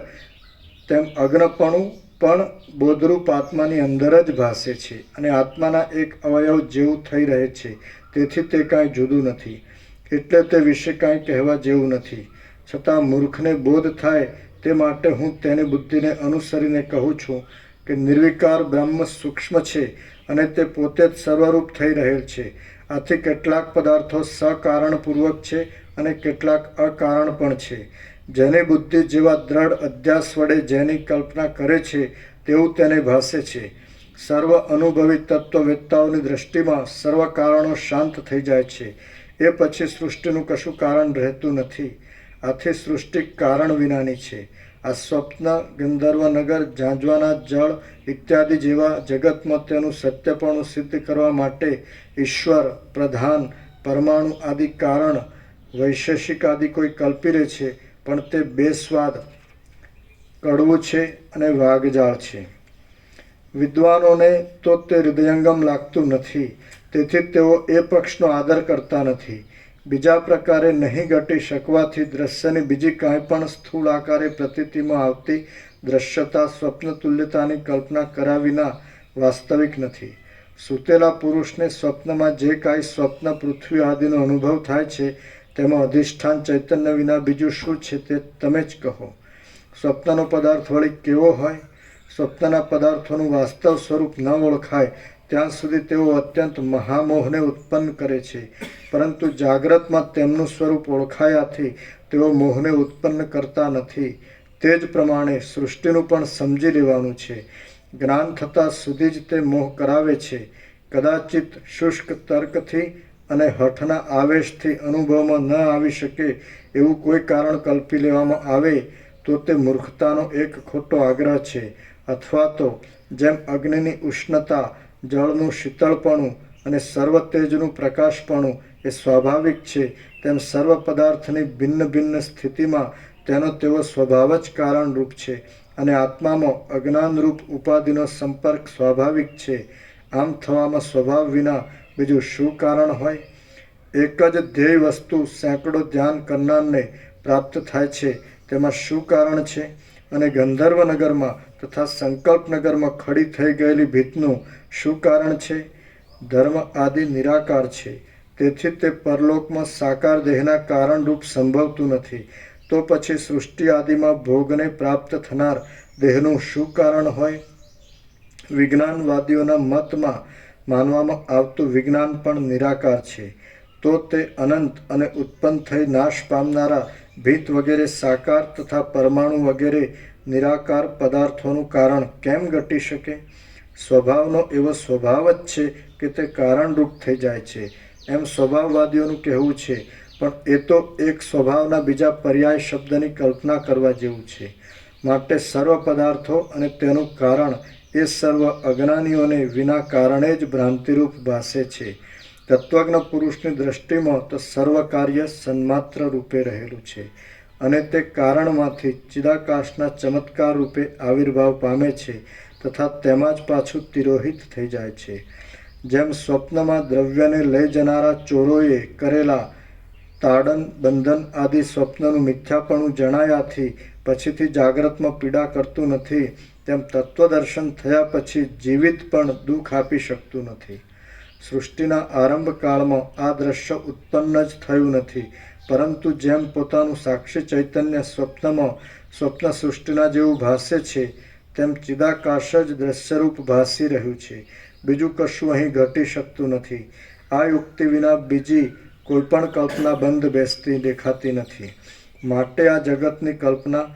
S3: અજ્ઞપણું પણ બોધરૂપ આત્માની અંદર જ ભાસે છે અને આત્માના એક અવયવ જેવું થઈ રહે છે. તેથી તે કાંઈ જુદું નથી, એટલે તે વિશે કાંઈ કહેવા જેવું નથી. છતાં મૂર્ખને બોધ થાય તે માટે હું તેની બુદ્ધિને અનુસરીને કહું છું કે નિર્વિકાર બ્રહ્મ સૂક્ષ્મ છે અને તે પોતે જ સર્વરૂપ થઈ રહેલ છે. આથી કેટલાક પદાર્થો સકારણપૂર્વક છે અને કેટલાક અકારણ પણ છે. જેની બુદ્ધિ જેવા દ્રઢ અધ્યાસ વડે જેની કલ્પના કરે છે તેવું તેને ભાસે છે. સર્વ અનુભવી તત્વવેત્તાઓની દ્રષ્ટિમાં સર્વ કારણો શાંત થઈ જાય છે. એ પછી સૃષ્ટિનું કશું કારણ રહેતું નથી. આથી સૃષ્ટિ કારણ વિનાની છે. આ સ્વપ્ન, ગંધર્વનગર, ઝાંઝવાના જળ ઇત્યાદિ જેવા જગતમાં તેનું સત્યપણું સિદ્ધ કરવા માટે ઈશ્વર, પ્રધાન, પરમાણુ આદિ કારણ, વૈશેષિક આદિ કોઈ કલ્પી લે છે, પણ તે બેસ્વાદ, કડવું છે અને વાગજાળ છે. વિદ્વાનોને તો તે હૃદયંગમ લાગતું નથી, તેથી તેઓ એ પક્ષનો આદર કરતા નથી. બીજા પ્રકારે નહીં ઘટી શકવાથી દ્રશ્યની બીજી કાંઈ પણ સ્થૂળ આકારે પ્રતીતિમાં આવતી દ્રશ્યતા સ્વપ્ન તુલ્યતાની કલ્પના કર્યા વિના વાસ્તવિક નથી. સૂતેલા પુરુષને સ્વપ્નમાં જે કાંઈ સ્વપ્ન પૃથ્વી આદિનો અનુભવ થાય છે તેમાં અધિષ્ઠાન ચૈતન્ય વિના બીજું શું છે તે તમે જ કહો. સ્વપ્નનો પદાર્થ વળી કેવો હોય? સ્વપ્નના પદાર્થોનું વાસ્તવ સ્વરૂપ ન ઓળખાય ત્યાં સુધી તેઓ અત્યંત મહામોહને ઉત્પન્ન કરે છે, પરંતુ જાગ્રતમાં તેમનું સ્વરૂપ ઓળખાયાથી તેઓ મોહને ઉત્પન્ન કરતા નથી. તે જ પ્રમાણે સૃષ્ટિનું પણ સમજી લેવાનું છે. જ્ઞાન થતાં સુધી જ તે મોહ કરાવે છે. કદાચિત શુષ્ક તર્કથી અને હઠના આવેશથી અનુભવમાં ન આવી શકે એવું કોઈ કારણ કલ્પી લેવામાં આવે તો તે મૂર્ખતાનો એક ખોટો આગ્રહ છે. અથવા તો જેમ અગ્નિની ઉષ્ણતા, જળનું શીતળપણું અને સર્વ તેજનું પ્રકાશપણું એ સ્વાભાવિક છે, તેમ સર્વ પદાર્થની ભિન્ન ભિન્ન સ્થિતિમાં તેનો તેવો સ્વભાવ જ કારણરૂપ છે અને આત્મામાં અજ્ઞાનરૂપ ઉપાધિનો સંપર્ક સ્વાભાવિક છે. આમ થવામાં સ્વભાવ વિના બીજું શું કારણ હોય? એક જ ધ્યેય વસ્તુ સેંકડો ધ્યાન કરનારને પ્રાપ્ત થાય છે, તેમાં શું કારણ છે? અને ગંધર્વનગરમાં તથા સંકલ્પનગરમાં ખડી થઈ ગયેલી ભીતનું શું કારણ છે? ધર્મ આદિ નિરાકાર છે, તેથી તે પરલોકમાં સાકાર દેહના કારણરૂપ સંભવતું નથી. તો પછી સૃષ્ટિ આદિમાં ભોગને પ્રાપ્ત થનાર દેહનું શું કારણ હોય? વિજ્ઞાનવાદીઓના મતમાં માનવામાં આવતું વિજ્ઞાન પણ નિરાકાર છે. તો તે અનંત અને ઉત્પન્ન થઈ નાશ પામનારા ભીત વગેરે સાકાર તથા પરમાણુ વગેરે નિરાકાર પદાર્થોનું કારણ કેમ ઘટી શકે? સ્વભાવનો એવો સ્વભાવ જ છે કે તે કારણરૂપ થઈ જાય છે, એમ સ્વભાવવાદીઓનું કહેવું છે. પણ એ તો એક સ્વભાવના બીજા પર્યાય શબ્દની કલ્પના કરવા જેવું છે. માટે સર્વ પદાર્થો અને તેનું કારણ એ સર્વ અજ્ઞાનીઓને વિના કારણે જ ભ્રાંતિરૂપ ભાસે છે. તત્વજ્ઞ પુરુષની દ્રષ્ટિમાં તો સર્વ કાર્ય સન્માત્ર રૂપે રહેલું છે અને તે કારણમાંથી ચિદાકાશના ચમત્કાર રૂપે આવિર્ભાવ પામે છે તથા તેમાં જ પાછું તિરોહિત થઈ જાય છે. જેમ સ્વપ્નમાં દ્રવ્યને લઈ જનારા ચોરોએ કરેલા તાડન બંધન આદિ સ્વપ્નનું મિથ્યાપણું જણાયાથી પછીથી જાગ્રતમાં પીડા કરતું નથી, તેમ તત્વદર્શન થયા પછી જીવિત પણ દુઃખ આપી શકતું નથી. સૃષ્ટિના આરંભકાળમાં આ દ્રશ્ય ઉત્પન્ન જ થયું નથી, પરંતુ જેમ પોતાનું સાક્ષી ચૈતન્ય સ્વપ્નમાં સ્વપ્ન સૃષ્ટિના જેવું ભાસે છે, તેમ ચિદાકાશ જ દ્રશ્યરૂપ ભાસી રહ્યું છે. બીજું કશું અહીં ઘટી શકતું નથી. આ યુક્તિ વિના બીજી કોઈ પણ કલ્પના બંધ બેસતી દેખાતી નથી. માટે આ જગતની કલ્પના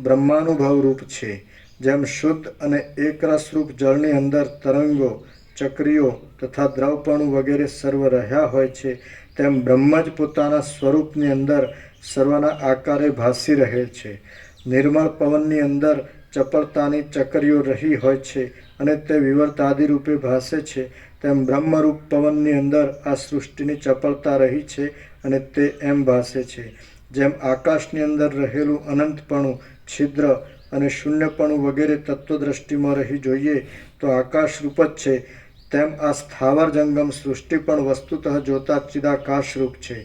S3: બ્રહ્માનુભવરૂપ છે. જેમ શુદ્ધ અને એકરસરૂપ જળની અંદર તરંગો, ચક્રીઓ તથા દ્રવપણું વગેરે સર્વ રહ્યા હોય છે, તેમ બ્રહ્મ જ પોતાના સ્વરૂપની અંદર સર્વના આકારે ભાસી રહેલ છે. નિર્મળ પવનની અંદર ચપળતાની ચકરીઓ રહી હોય છે અને તે વિવર્તાદિ રૂપે ભાસે છે, તેમ બ્રહ્મરૂપ પવનની અંદર આ સૃષ્ટિની ચપળતા રહી છે અને તે એમ ભાસે છે. જેમ આકાશની અંદર રહેલું અનંતપણું, છિદ્ર અને શૂન્યપણું વગેરે તત્વદ્રષ્ટિમાં રહી જોઈએ તો આકાશરૂપ જ છે, તેમ આ સ્થાવર જંગમ સૃષ્ટિ પણ વસ્તુતઃ જોતા ચિદાકાશરૂપ છે.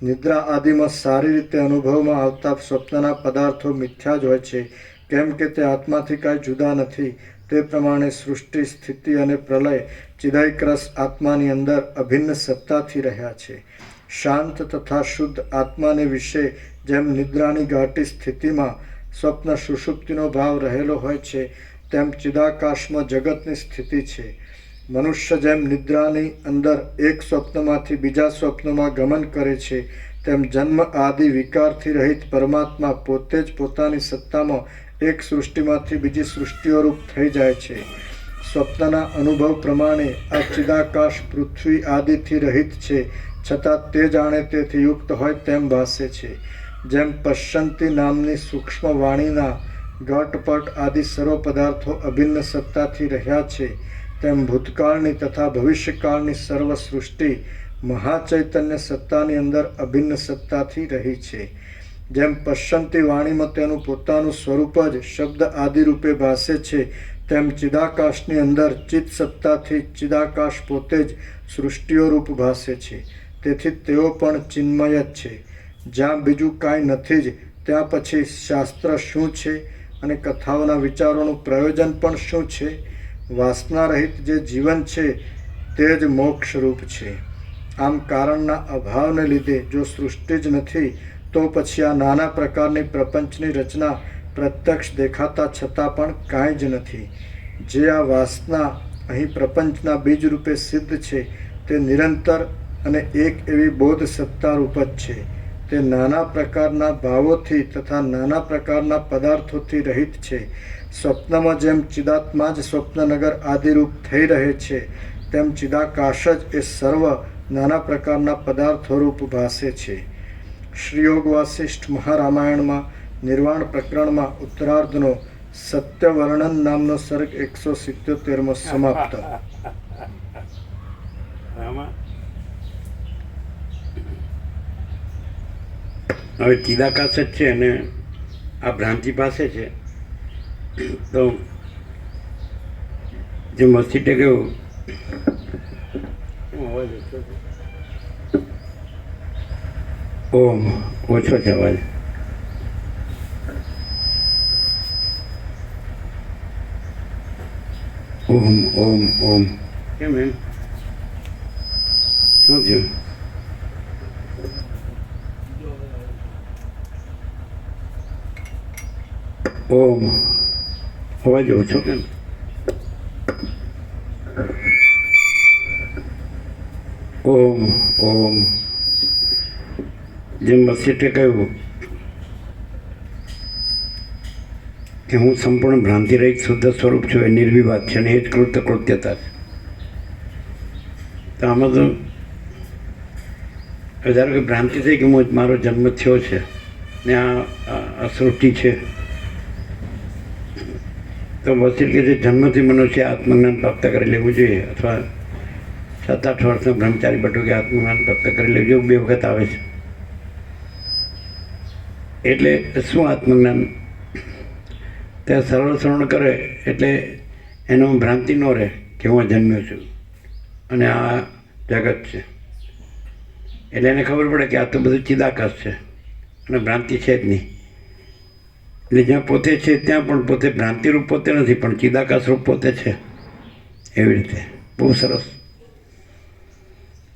S3: નિદ્રા આદિમાં સારી રીતે અનુભવમાં આવતા સ્વપ્નના પદાર્થો મિથ્યા જ હોય છે, કેમ કે તે આત્માથી કાંઈ જુદા નથી. તે પ્રમાણે સૃષ્ટિ, સ્થિતિ અને પ્રલય ચિદૈકરસ આત્માની અંદર અભિન્ન સત્તાથી રહ્યા છે. શાંત તથા શુદ્ધ આત્માને વિશે જેમ નિદ્રાની ઘાટી સ્થિતિમાં સ્વપ્ન સુષુપ્તિનો ભાવ રહેલો હોય છે, તેમ ચિદાકાશમાં જગતની સ્થિતિ છે. મનુષ્ય જેમ નિદ્રાની અંદર એક સ્વપ્નમાંથી બીજા સ્વપ્નમાં ગમન કરે છે, તેમ જન્મ આદિ વિકારથી રહિત પરમાત્મા પોતે જ પોતાની સત્તામાં એક સૃષ્ટિમાંથી બીજી સૃષ્ટિઓ રૂપ થઈ જાય છે. સ્વપ્નના અનુભવ પ્રમાણે આ ચિદાકાશ પૃથ્વી આદિથી રહિત છે, છતાં તે જાણે તેથી યુક્ત હોય તેમ ભાસે છે. જેમ પશ્યંતી નામની સૂક્ષ્મ વાણીના ઘટપટ આદિ સર્વ પદાર્થો અભિન્ન સત્તાથી રહ્યા છે, તેમ ભૂતકાળની તથા ભવિષ્યકાળની સર્વ સૃષ્ટિ મહાચૈતન્ય સત્તાની અંદર અભિન્ન સત્તાથી રહી છે. જેમ પશ્યંતી વાણીમાં તેનું પોતાનું સ્વરૂપ જ શબ્દ આદિ રૂપે ભાસે છે, તેમ ચિદાકાશની અંદર ચિત્ત સત્તાથી ચિદાકાશ પોતે જ સૃષ્ટિઓ રૂપ ભાસે છે. તેથી તેઓ પણ ચિન્મય જ છે. જ્યાં બીજું કાંઈ નથી જ ત્યાં પછી શાસ્ત્ર શું છે અને કથાઓના વિચારોનું પ્રયોજન પણ શું છે? વાસનારહિત જે જીવન છે તે જ મોક્ષરૂપ છે. આમ કારણના અભાવને લીધે જો સૃષ્ટિ જ નથી, તો પછી આ નાના પ્રકારની પ્રપંચની રચના પ્રત્યક્ષ દેખાતા છતાં પણ કાંઈ જ નથી. જે આ વાસના અહીં પ્રપંચના બીજ રૂપે સિદ્ધ છે, તે નિરંતર અને એક એવી બોધ સત્તા રૂપ જ છે. તે નાના પ્રકારના ભાવોથી તથા નાના પ્રકારના પદાર્થોથી રહિત છે. સ્વપ્નમાં જેમ ચિદાત્મા જ સ્વપ્નનગર આદિરૂપ થઈ રહે છે, તેમ ચિદાકાશ જ એ સર્વ નાના પ્રકારના પદાર્થોરૂપ ભાસે છે. શ્રીયોગ વાસિષ્ઠ મહારામાયણમાં નિર્વાણ પ્રકરણમાં ઉત્તરાર્ધનો સત્યવર્ણન નામનો સર્ગ 177 સમાપ્ત.
S1: આમાં હવે ચિદાકાશ જ છે અને આ ભ્રાંતિ પાસે છે. તો જે મસ્તીટે કેવું અવાજ ઓછો છે, ઓમ ઓછો છે અવાજ. ઓમ ઓમ ઓમ કેમ એમ શું થયું? ઓમ અવાજ ઓછો કેમ? ઓમ ઓમ જેમ વસિષ્ઠે કહ્યું કે હું સંપૂર્ણ ભ્રાંતિ રહિત શુદ્ધ સ્વરૂપ છું, એ નિર્વિવાદ છે અને એ જ કૃત્યતા છે. તો આમાં તો ધારો કે ભ્રાંતિ થઈ કે મારો જન્મ થયો છે ને આ સૃષ્ટિ છે, તો વસિષ્ઠ કે જે જન્મથી મનુષ્ય આત્મજ્ઞાન પ્રાપ્ત કરી લેવું જોઈએ, અથવા 7-8 વર્ષનો બ્રહ્મચારી બટુકે આત્મજ્ઞાન પ્રાપ્ત કરી લેવું જોઈએ. 2 વખત આવે છે. એટલે શું આત્મજ્ઞાન? ત્યાં સરળ શ્રવણ કરે એટલે એનો ભ્રાંતિ ન રહે કે હું જન્મ્યો છું અને આ જગત છે. એટલે એને ખબર પડે કે આ તો બધું ચિદાકાશ છે અને ભ્રાંતિ છે જ નહીં. એટલે જ્યાં પોતે છે ત્યાં પણ પોતે ભ્રાંતિરૂપ પોતે નથી, પણ ચિદાકાશ રૂપ પોતે છે. એવી રીતે બહુ સરસ.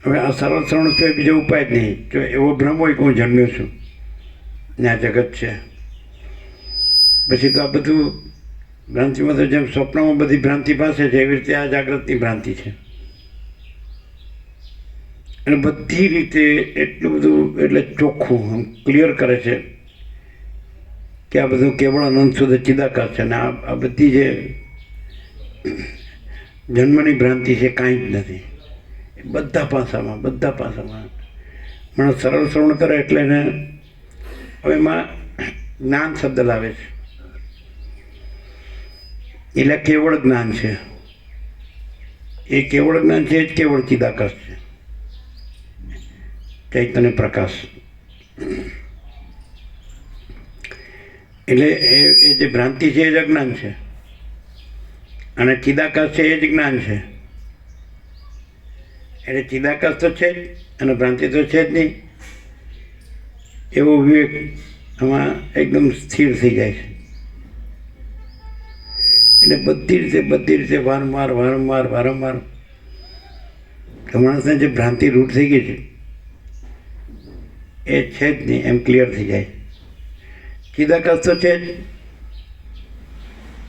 S1: હવે આ સરળ શ્રવણ તો બીજો ઉપાય જ નહીં. જો એવો ભ્રમ હોય કે હું જન્મ્યો છું ને આ જગત છે, પછી તો આ બધું ભ્રાંતિમાં તો જેમ સ્વપ્નમાં બધી ભ્રાંતિ પાસે છે એવી રીતે આ જાગૃતની ભ્રાંતિ છે. અને બધી રીતે એટલું બધું એટલે ચોખ્ખું આમ ક્લિયર કરે છે કે આ બધું કેવળ અનંત શુદ્ધ ચિદાકાશ છે. અને આ બધી જે જન્મની ભ્રાંતિ છે કાંઈ જ નથી. બધા પાસામાં મને સરળ શ્રવણ કરે એટલે એને હવે એમાં જ્ઞાન શબ્દ લાવે છે. એટલે કેવળ જ્ઞાન છે. એ કેવળ જ્ઞાન છે એ જ કેવળ ચિદાકાશ છે, ચૈતન્ય પ્રકાશ. એટલે એ જે ભ્રાંતિ છે એ જ અજ્ઞાન છે અને ચિદાકાશ છે એ જ જ્ઞાન છે. એટલે ચિદાકાશ તો છે જ અને ભ્રાંતિ તો છે જ નહીં. એવો વિવેક આમાં એકદમ સ્થિર થઈ જાય છે. એટલે બધી રીતે વારંવાર માણસને જે ભ્રાંતિ રૂટ થઈ ગઈ છે એ છે જ નહીં એમ ક્લિયર થઈ જાય. ચિદાકાશ તો છે જ,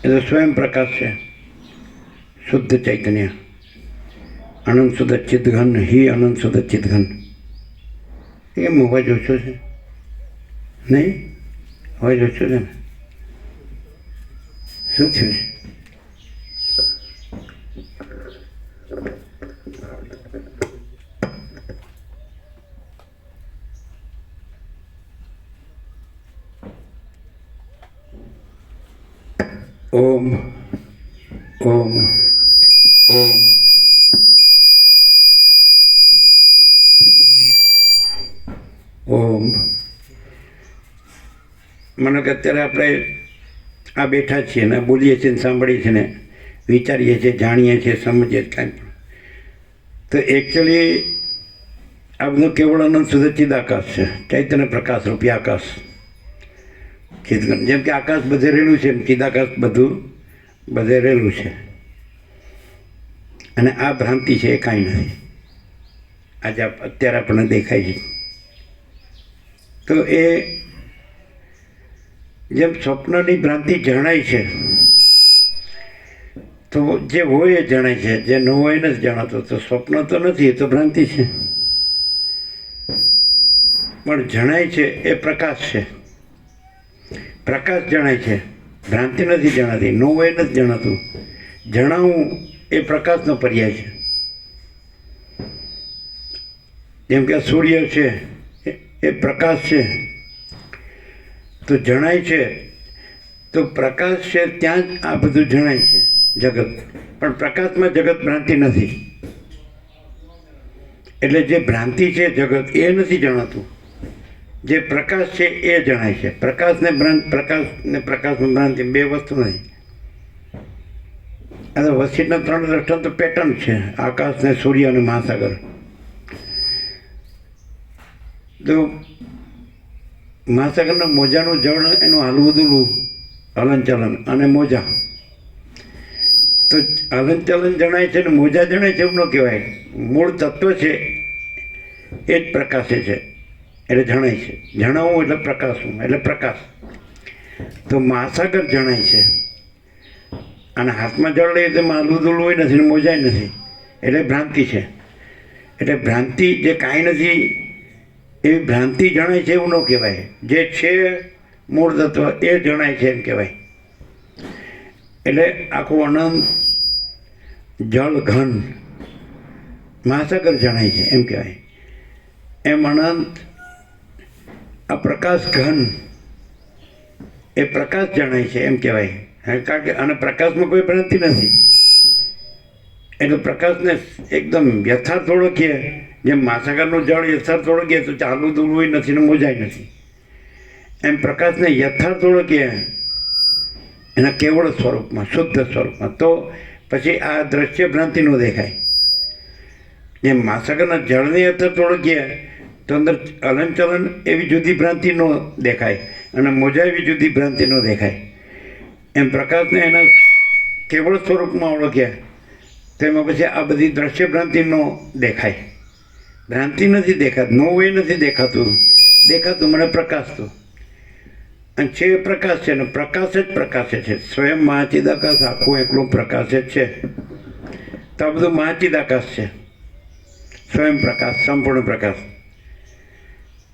S1: એ તો સ્વયં પ્રકાશ છે, શુદ્ધ ચૈતન્ય, અનંત શુદ્ધ ચિદઘન હિ અનંત શુદ્ધ ચિદઘન. એમ અવાજ ઓછો છે નહીં? અવાજ ઓછો છે ને? શું થયું છે? ઓમ ઓમ ઓમ ઓમ. માનો કે અત્યારે આપણે આ બેઠા છીએ ને બોલીએ છીએ ને સાંભળીએ છીએ ને વિચારીએ છીએ, જાણીએ છીએ, સમજીએ કાંઈ પણ, તો એકચ્યુઅલી આ બધું કેવળ અનંત શુદ્ધ ચિદાકાશ છે, ચૈતન્ય પ્રકાશ રૂપી આકાશ ચિદઘન. જેમ કે આકાશ બધે રહેલું છે એમ ચિદાકાશ બધું બધે રહેલું છે. અને આ ભ્રાંતિ છે એ કાંઈ નથી. આજે અત્યારે આપણને દેખાય છે. તો એ જેમ સ્વપ્નની ભ્રાંતિ જણાય છે તો જે હોય એ જણાય છે, જે ન હોય નથી જણાતો. તો સ્વપ્ન તો નથી, એ તો ભ્રાંતિ છે. પણ જણાય છે એ પ્રકાશ છે, પ્રકાશ જણાય છે, ભ્રાંતિ નથી જણાતી. ન હોય નથી જણાતું. જણાવું એ પ્રકાશનો પર્યાય છે. જેમ કે સૂર્ય છે એ પ્રકાશ છે, તો જણાય છે, તો પ્રકાશ છે ત્યાં જ આ બધું જણાય છે જગત. પણ પ્રકાશમાં જગત ભ્રાંતિ નથી. એટલે જે ભ્રાંતિ છે જગત એ નથી જણાતું, જે પ્રકાશ છે એ જણાય છે. પ્રકાશને પ્રકાશમાં ભ્રાંતિ બે વસ્તુ નથી. આ તો વસીટના 3 દ્રષ્ટાંત તો પેટર્ન છે, આકાશ ને સૂર્ય અને મહાસાગર. તો મહાસાગરના મોજાનું જળ એનું હાલવું દુલવું હલનચલન અને મોજા, તો હલનચલન જણાય છે ને મોજા જણાય છે એવું ન કહેવાય. મૂળ તત્વ છે એ જ પ્રકાશે છે એટલે જણાય છે. જણાવવું એટલે પ્રકાશવું એટલે પ્રકાશ. તો મહાસાગર જણાય છે અને હાથમાં જળ લઈએ તો હાલવું દુલવું નથી ને મોજાય નથી એટલે ભ્રાંતિ છે. એટલે ભ્રાંતિ જે કાંઈ નથી એવી ભ્રાંતિ જણાય છે એવું ન કહેવાય. જે છે મૂળ તત્વ એ જણાય છે એમ કહેવાય. એટલે આખું અનંત જળ ઘન મહાસાગર જણાય છે એમ કહેવાય. એમ અનંત આ પ્રકાશ ઘન એ પ્રકાશ જણાય છે એમ કહેવાય. કારણ કે અને પ્રકાશમાં કોઈ ભ્રાંતિ નથી એટલે પ્રકાશને એકદમ યથાર્થ ઓળખીએ. જેમ મહાસાગરનું જળ યથાર્થ ઓળખીએ તો ચાલવું દૂરવું નથી ને મોજાય નથી, એમ પ્રકાશને યથાર્થ ઓળખીએ એના કેવળ સ્વરૂપમાં, શુદ્ધ સ્વરૂપમાં, તો પછી આ દ્રશ્ય ભ્રાંતિ ન દેખાય. જેમ મહાસાગરના જળને યથાર્થ ઓળખીએ તો અંદર હલનચલન એવી જુદી ભ્રાંતિ ન દેખાય અને મોજા એવી જુદી ભ્રાંતિ ન દેખાય. એમ પ્રકાશને એના કેવળ સ્વરૂપમાં ઓળખ્યા તેમાં પછી આ બધી દ્રશ્ય ભ્રાંતિ ન દેખાય. ભ્રાંતિ નથી દેખાતું, નો વે નથી દેખાતું મને પ્રકાશ તો. અને છે પ્રકાશ છે ને પ્રકાશ જ પ્રકાશે છે. સ્વયં મહાચિદાકાશ આખું એકલું પ્રકાશ જ છે. તો આ બધું મહાચિદાકાશ છે, સ્વયં પ્રકાશ, સંપૂર્ણ પ્રકાશ.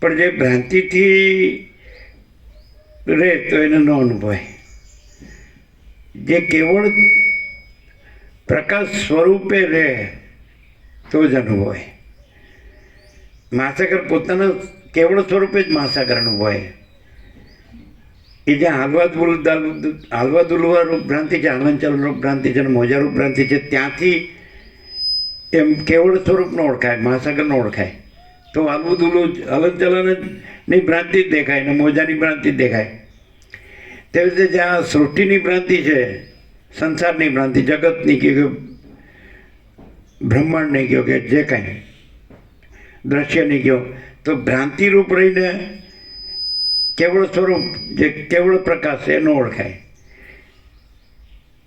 S1: પણ જે ભ્રાંતિથી રહે તો એને ન અનુભવાય. જે કેવળ પ્રકાશ સ્વરૂપે રહે તો જ અનુભવાય. મહાસાગર પોતાના કેવળ સ્વરૂપે જ મહાસાગર અનુભવાય. એ જ્યાં હાલવા દુલવા રૂપ ભ્રાંતિ છે, હલનચલન રૂપ ભ્રાંતિ છે અને મોજા રૂપ ભ્રાંતિ છે, ત્યાંથી એમ કેવળ સ્વરૂપ ન ઓળખાય, મહાસાગર ન ઓળખાય. તો હાલવું દુલવું હલનચલનની ભ્રાંતિ જ દેખાય ને મોજાની ભ્રાંતિ જ દેખાય. તેવી રીતે જે આ સૃષ્ટિની ભ્રાંતિ છે, સંસારની ભ્રાંતિ, જગતની કહ્યું કે બ્રહ્માંડની કહ્યું કે જે કાંઈ દ્રશ્યની કહ્યું, તો ભ્રાંતિરૂપ રહીને કેવળ સ્વરૂપ જે કેવળ પ્રકાશ છે એ ન ઓળખાય.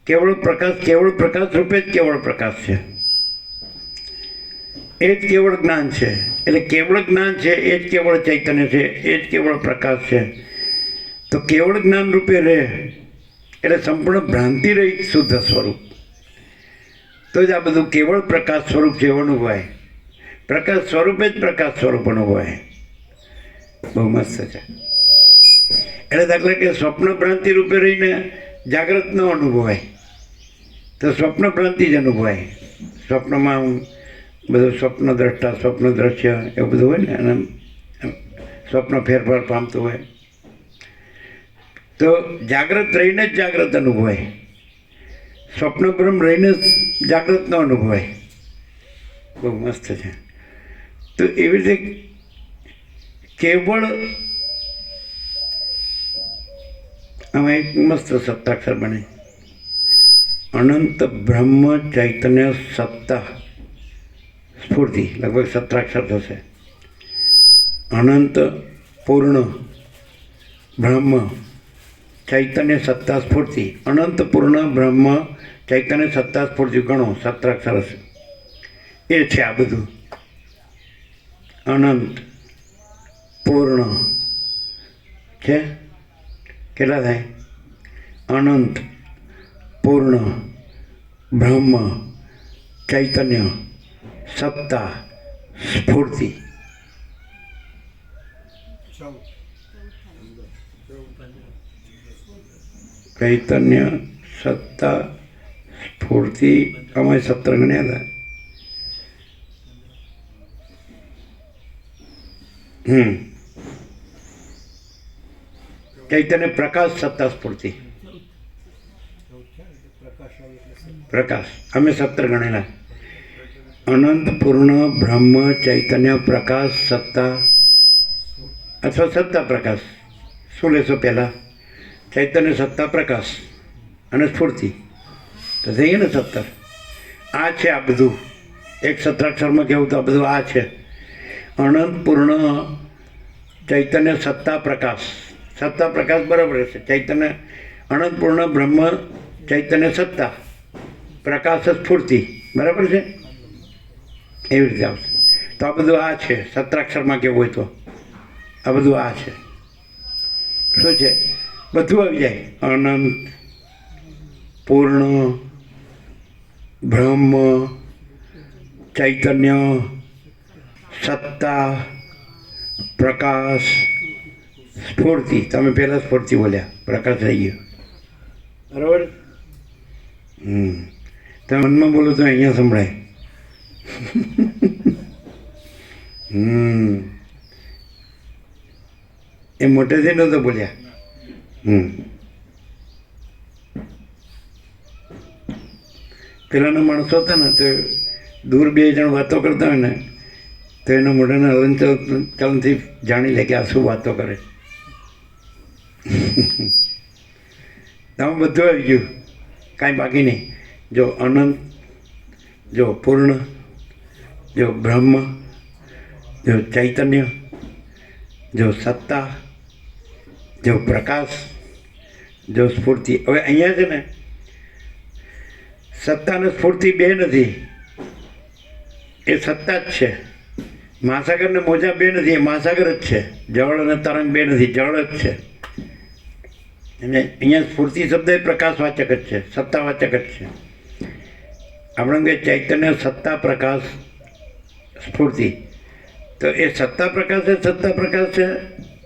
S1: કેવળ પ્રકાશ રૂપે જ કેવળ પ્રકાશ છે, એ જ કેવળ જ્ઞાન છે. એટલે કેવળ જ્ઞાન છે એ જ કેવળ ચૈતન્ય છે, એ જ કેવળ પ્રકાશ છે. તો કેવળ જ્ઞાન રૂપે રહે એટલે સંપૂર્ણ ભ્રાંતિ રહિત શુદ્ધ સ્વરૂપ. તો જ આ બધું કેવળ પ્રકાશ સ્વરૂપ છે એવું અનુભવાય. પ્રકાશ સ્વરૂપે જ પ્રકાશ સ્વરૂપ અનુભવાય. બહુ મસ્ત છે. એટલે દાખલા કે સ્વપ્ન ભ્રાંતિ રૂપે રહીને જાગ્રત ન અનુભવાય તો સ્વપ્ન ભ્રાંતિ જ અનુભવાય. સ્વપ્નમાં બધું સ્વપ્ન દ્રષ્ટા, સ્વપ્ન દ્રશ્ય એવું બધું હોય ને, અને સ્વપ્ન ફેરફાર પામતું હોય તો જાગ્રત રહીને જ જાગ્રત અનુભવાય. સ્વપ્ન બ્રહ્મ રહીને જાગ્રત ન અનુભવાય. બહુ મસ્ત છે. તો એવી રીતે કેવળ આમાં એક મસ્ત સત્તાક્ષર બને, અનંત બ્રહ્મ ચૈતન્ય સત્તા સ્ફૂર્તિ, લગભગ 17 અક્ષર થશે. અનંત પૂર્ણ બ્રહ્મ ચૈતન્ય સત્તા સ્ફૂર્તિ, અનંત પૂર્ણ બ્રહ્મ ચૈતન્ય સત્તા સ્ફૂર્તિ, ગણો 17 અક્ષર હશે. એ છે આ બધું. અનંત પૂર્ણ છે, કેટલા થાય? અનંત પૂર્ણ બ્રહ્મ ચૈતન્ય સત્તા સ્ફૂર્તિ. ચૈતન્ય સત્તા સ્ફૂર્તિ અમારે 17 ગણ્યા હતા. ચૈતન્ય પ્રકાશ સત્તા સ્ફૂર્તિ, પ્રકાશ અમે 17 ગણેલા. અનંત પૂર્ણ બ્રહ્મ ચૈતન્ય પ્રકાશ સત્તા અથવા સત્તા પ્રકાશ શું લેશો પહેલાં? ચૈતન્ય સત્તા પ્રકાશ અને સ્ફૂર્તિ તો થઈ ગયું ને 17. આ છે આ બધું એક 17 કહેવું તો આ બધું આ છે અનંત પૂર્ણ ચૈતન્ય સત્તા પ્રકાશ બરાબર છે. ચૈતન્ય અનંત પૂર્ણ બ્રહ્મ ચૈતન્ય સત્તા પ્રકાશ સ્ફૂર્તિ બરાબર છે. એવી રીતે આવશે. તો આ બધું આ છે 17 કહેવું હોય તો આ બધું આ છે. શું છે? બધું આવી જાય. અનંત પૂર્ણ બ્રહ્મ ચૈતન્ય સત્તા પ્રકાશ સ્ફૂર્તિ. તમે પહેલાં સ્ફૂર્તિ બોલ્યા, પ્રકાશ રહી ગયો બરાબર. તમે મનમાં બોલો તો અહીંયા સંભળાય. એ મોટેથી નહોતો બોલ્યા. પેલાના માણસો હતા ને તો દૂર 2 જણ વાતો કરતા હોય ને તો એના મોઢાના હલનચલનથી જાણી લે કે આ શું વાતો કરે. તમે બધું આવી ગયું, કાંઈ બાકી નહીં. જો અનંત, જો પૂર્ણ, જો બ્રહ્મ, જો ચૈતન્ય, જો સત્તા, જો પ્રકાશ, જો સ્ફૂર્તિ. હવે અહીંયા છે ને સત્તા અને સ્ફૂર્તિ 2 નથી, એ સત્તા જ છે. મહાસાગર ને મોજા 2 નથી, એ મહાસાગર જ છે. જળ અને તરંગ 2 નથી, જળ જ છે. અને અહીંયા સ્ફૂર્તિ શબ્દ એ પ્રકાશવાચક જ છે, સત્તાવાચક જ છે. આપણે કે ચૈતન્ય સત્તા પ્રકાશ સ્ફૂર્તિ, તો એ સત્તા પ્રકાશ છે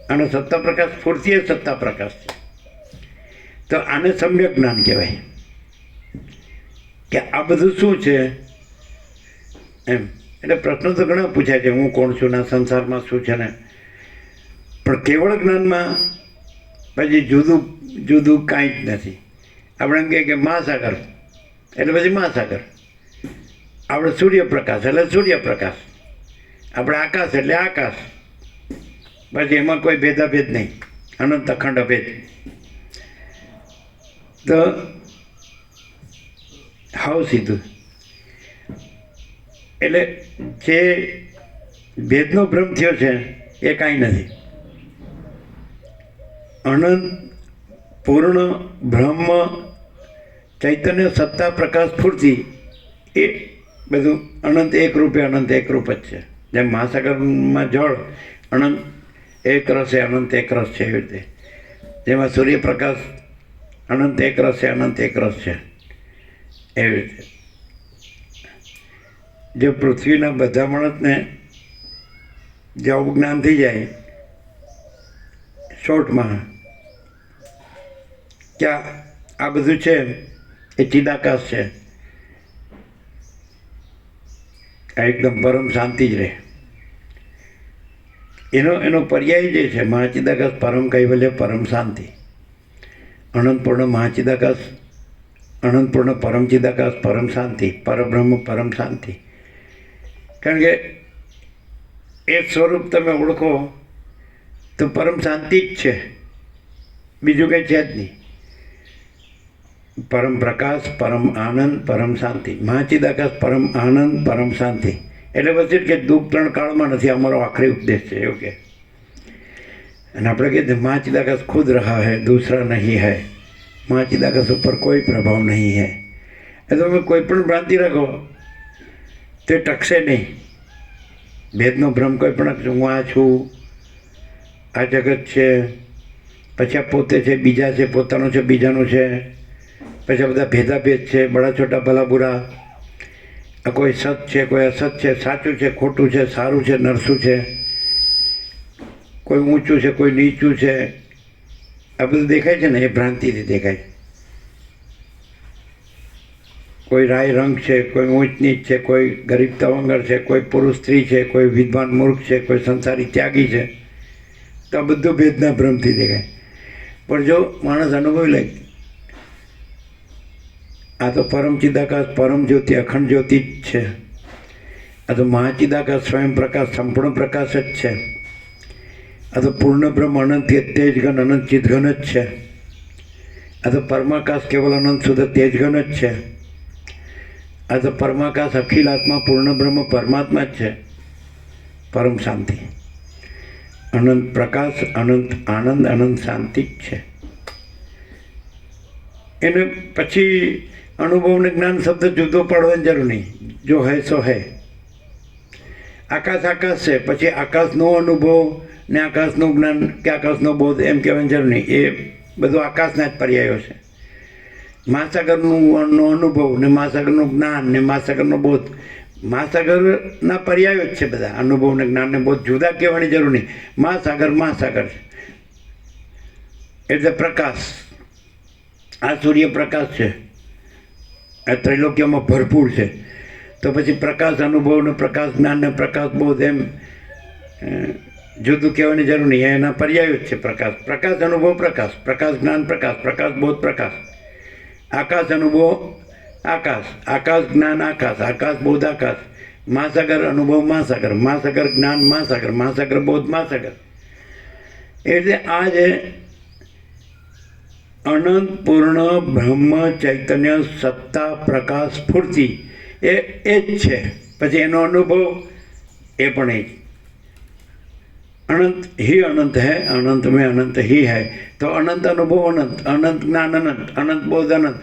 S1: અને સત્તા પ્રકાશ સ્ફૂર્તિ એ સત્તા પ્રકાશ છે. તો આને સમ્યક જ્ઞાન કહેવાય કે આ બધું શું છે એમ. એટલે પ્રશ્નો તો ઘણા પૂછાય છે, હું કોણ છું ના સંસારમાં શું છે ને. પણ કેવળ જ્ઞાનમાં પછી જુદું કાંઈ જ નથી. આપણે એમ કહીએ કે મહાસાગર એટલે પછી મહાસાગર, આપણે સૂર્યપ્રકાશ એટલે સૂર્યપ્રકાશ, આપણે આકાશ એટલે આકાશ. પછી એમાં કોઈ ભેદાભેદ નહીં, અનંત અખંડ અભેદ. તો હાવ સીધું. એટલે જે ભેદનો ભ્રમ થયો છે એ કાંઈ નથી. અનંત પૂર્ણ બ્રહ્મ ચૈતન્ય સત્તા પ્રકાશ સ્ફૂર્તિ એ બધું અનંત એક રૂપ જ છે. જેમ મહાસાગરમાં જળ અનંત એક રસ છે, અનંત એક રસ છે, એવી રીતે જેમાં સૂર્યપ્રકાશ અનંત એક રસ છે, અનંત એક રસ છે, એવી રીતે. જો પૃથ્વીના બધા માણસને જો જ્ઞાન થઈ જાય શોર્ટમાં કે આ બધું છે એ ચિદાકાશ છે, આ એકદમ પરમ શાંતિ જ રહે. એનો પર્યાય જે છે મહાચિદાકાશ પરમ કૈવલ્ય પરમ શાંતિ, અનંતપૂર્ણ મહાચિદાકાશ અનંતપૂર્ણ પરમ ચિદાકાશ પરમ શાંતિ, પરબ્રહ્મ પરમ શાંતિ. કારણ કે એ સ્વરૂપ તમે ઓળખો તો પરમ શાંતિ જ છે, બીજું કંઈ છે જ નહીં. પરમ પ્રકાશ પરમ આનંદ પરમ શાંતિ, મહાચિદાકાશ પરમ આનંદ પરમ શાંતિ. એટલે પછી કે દુઃખ 3 કાળમાં નથી, અમારો આખરી ઉપદેશ છે એવું કે. અને આપણે કહીએ મહાચિદાકાશ ખુદ રહા है, दूसरा नहीं है. મહાચિદાકાશ ઉપર કોઈ પ્રભાવ નહીં है. એ તમે કોઈ પણ ભ્રાંતિ રાખો તે ટકશે નહીં. ભેદનો ભ્રમ કોઈ પણ હું આ છું, આ જગત છે, પછી આ પોતે છે, બીજા છે, પોતાનું છે, બીજાનું છે, પછી આ બધા ભેદાભેદ છે, બડા છોટા ભલા બુરા, આ કોઈ સત છે, કોઈ અસત છે, સાચું છે, ખોટું છે, સારું છે, નરસું છે, કોઈ ઊંચું છે, કોઈ નીચું છે, આ બધું દેખાય છે ને એ ભ્રાંતિથી દેખાય. કોઈ રાય રંગ છે, કોઈ ઊંચ નીચ છે, કોઈ ગરીબ તવંગર છે, કોઈ પુરુષ સ્ત્રી છે, કોઈ વિદ્વાન મૂર્ખ છે, કોઈ સંસારી ત્યાગી છે. તો આ બધું ભેદના ભ્રમથી દેખાય. પણ જો માણસ અનુભવી લે આ તો પરમ ચિદાકાશ પરમ જ્યોતિ અખંડ જ્યોતિ જ છે, આ તો મહાચિદાકાશ સ્વયં પ્રકાશ સંપૂર્ણ પ્રકાશ જ છે. આ તો પૂર્ણ બ્રહ્મ અનંત તેજ ઘન અનંત ચિત ઘન જ છે. આ તો પરમાકાશ કેવલ અનંત શુદ્ધ તેજ ઘન જ છે. આ તો પરમાકાશ અખિલ આત્મા પૂર્ણ બ્રહ્મ પરમાત્મા જ છે. પરમ શાંતિ, અનંત પ્રકાશ, અનંત આનંદ, અનંત શાંતિ જ છે. એને પછી અનુભવને જ્ઞાન શબ્દ જુદો પાડવાની જરૂર નહીં. જો હૈ સો હૈ. આકાશ આકાશ છે, પછી આકાશનો અનુભવ ને આકાશનું જ્ઞાન કે આકાશનો બોધ એમ કહેવાની જરૂર નહીં. એ બધું આકાશના જ પર્યાયો છે. મહાસાગરનું અનુભવ ને મહાસાગરનું જ્ઞાન ને મહાસાગરનો બોધ મહાસાગરના પર્યાયો જ છે બધા. અનુભવ ને જ્ઞાન ને બોધ જુદા કહેવાની જરૂર નહીં. મહાસાગર મહાસાગર છે એટલે પ્રકાશ. આ સૂર્યપ્રકાશ છે, આ ત્રૈલોક્યમાં ભરપૂર છે. તો પછી પ્રકાશ અનુભવ ને પ્રકાશ જ્ઞાન ને પ્રકાશ બોધ એમ જુદું કહેવાની જરૂર નહીં. એના પર્યાયો જ છે. પ્રકાશ પ્રકાશ અનુભવ પ્રકાશ, પ્રકાશ જ્ઞાન પ્રકાશ, પ્રકાશ બોધ પ્રકાશ, આકાશ અનુભવ આકાશ, આકાશ જ્ઞાન આકાશ, આકાશ બોધ આકાશ, મહાસાગર અનુભવ મહાસાગર, મહાસાગર જ્ઞાન મહાસાગર, મહાસાગર બોધ મહાસાગર. એટલે આ જે અનંત પૂર્ણ બ્રહ્મ ચૈતન્ય સત્તા પ્રકાશ સ્ફૂર્તિ એ જ છે. પછી એનો અનુભવ એ પણ એ જ. अनंत ही अनंत है, अनंत में अनंत ही है. तो अनंत अनुभव अनंत, अनंत ज्ञान अनंत, अनंत बोध अनंत,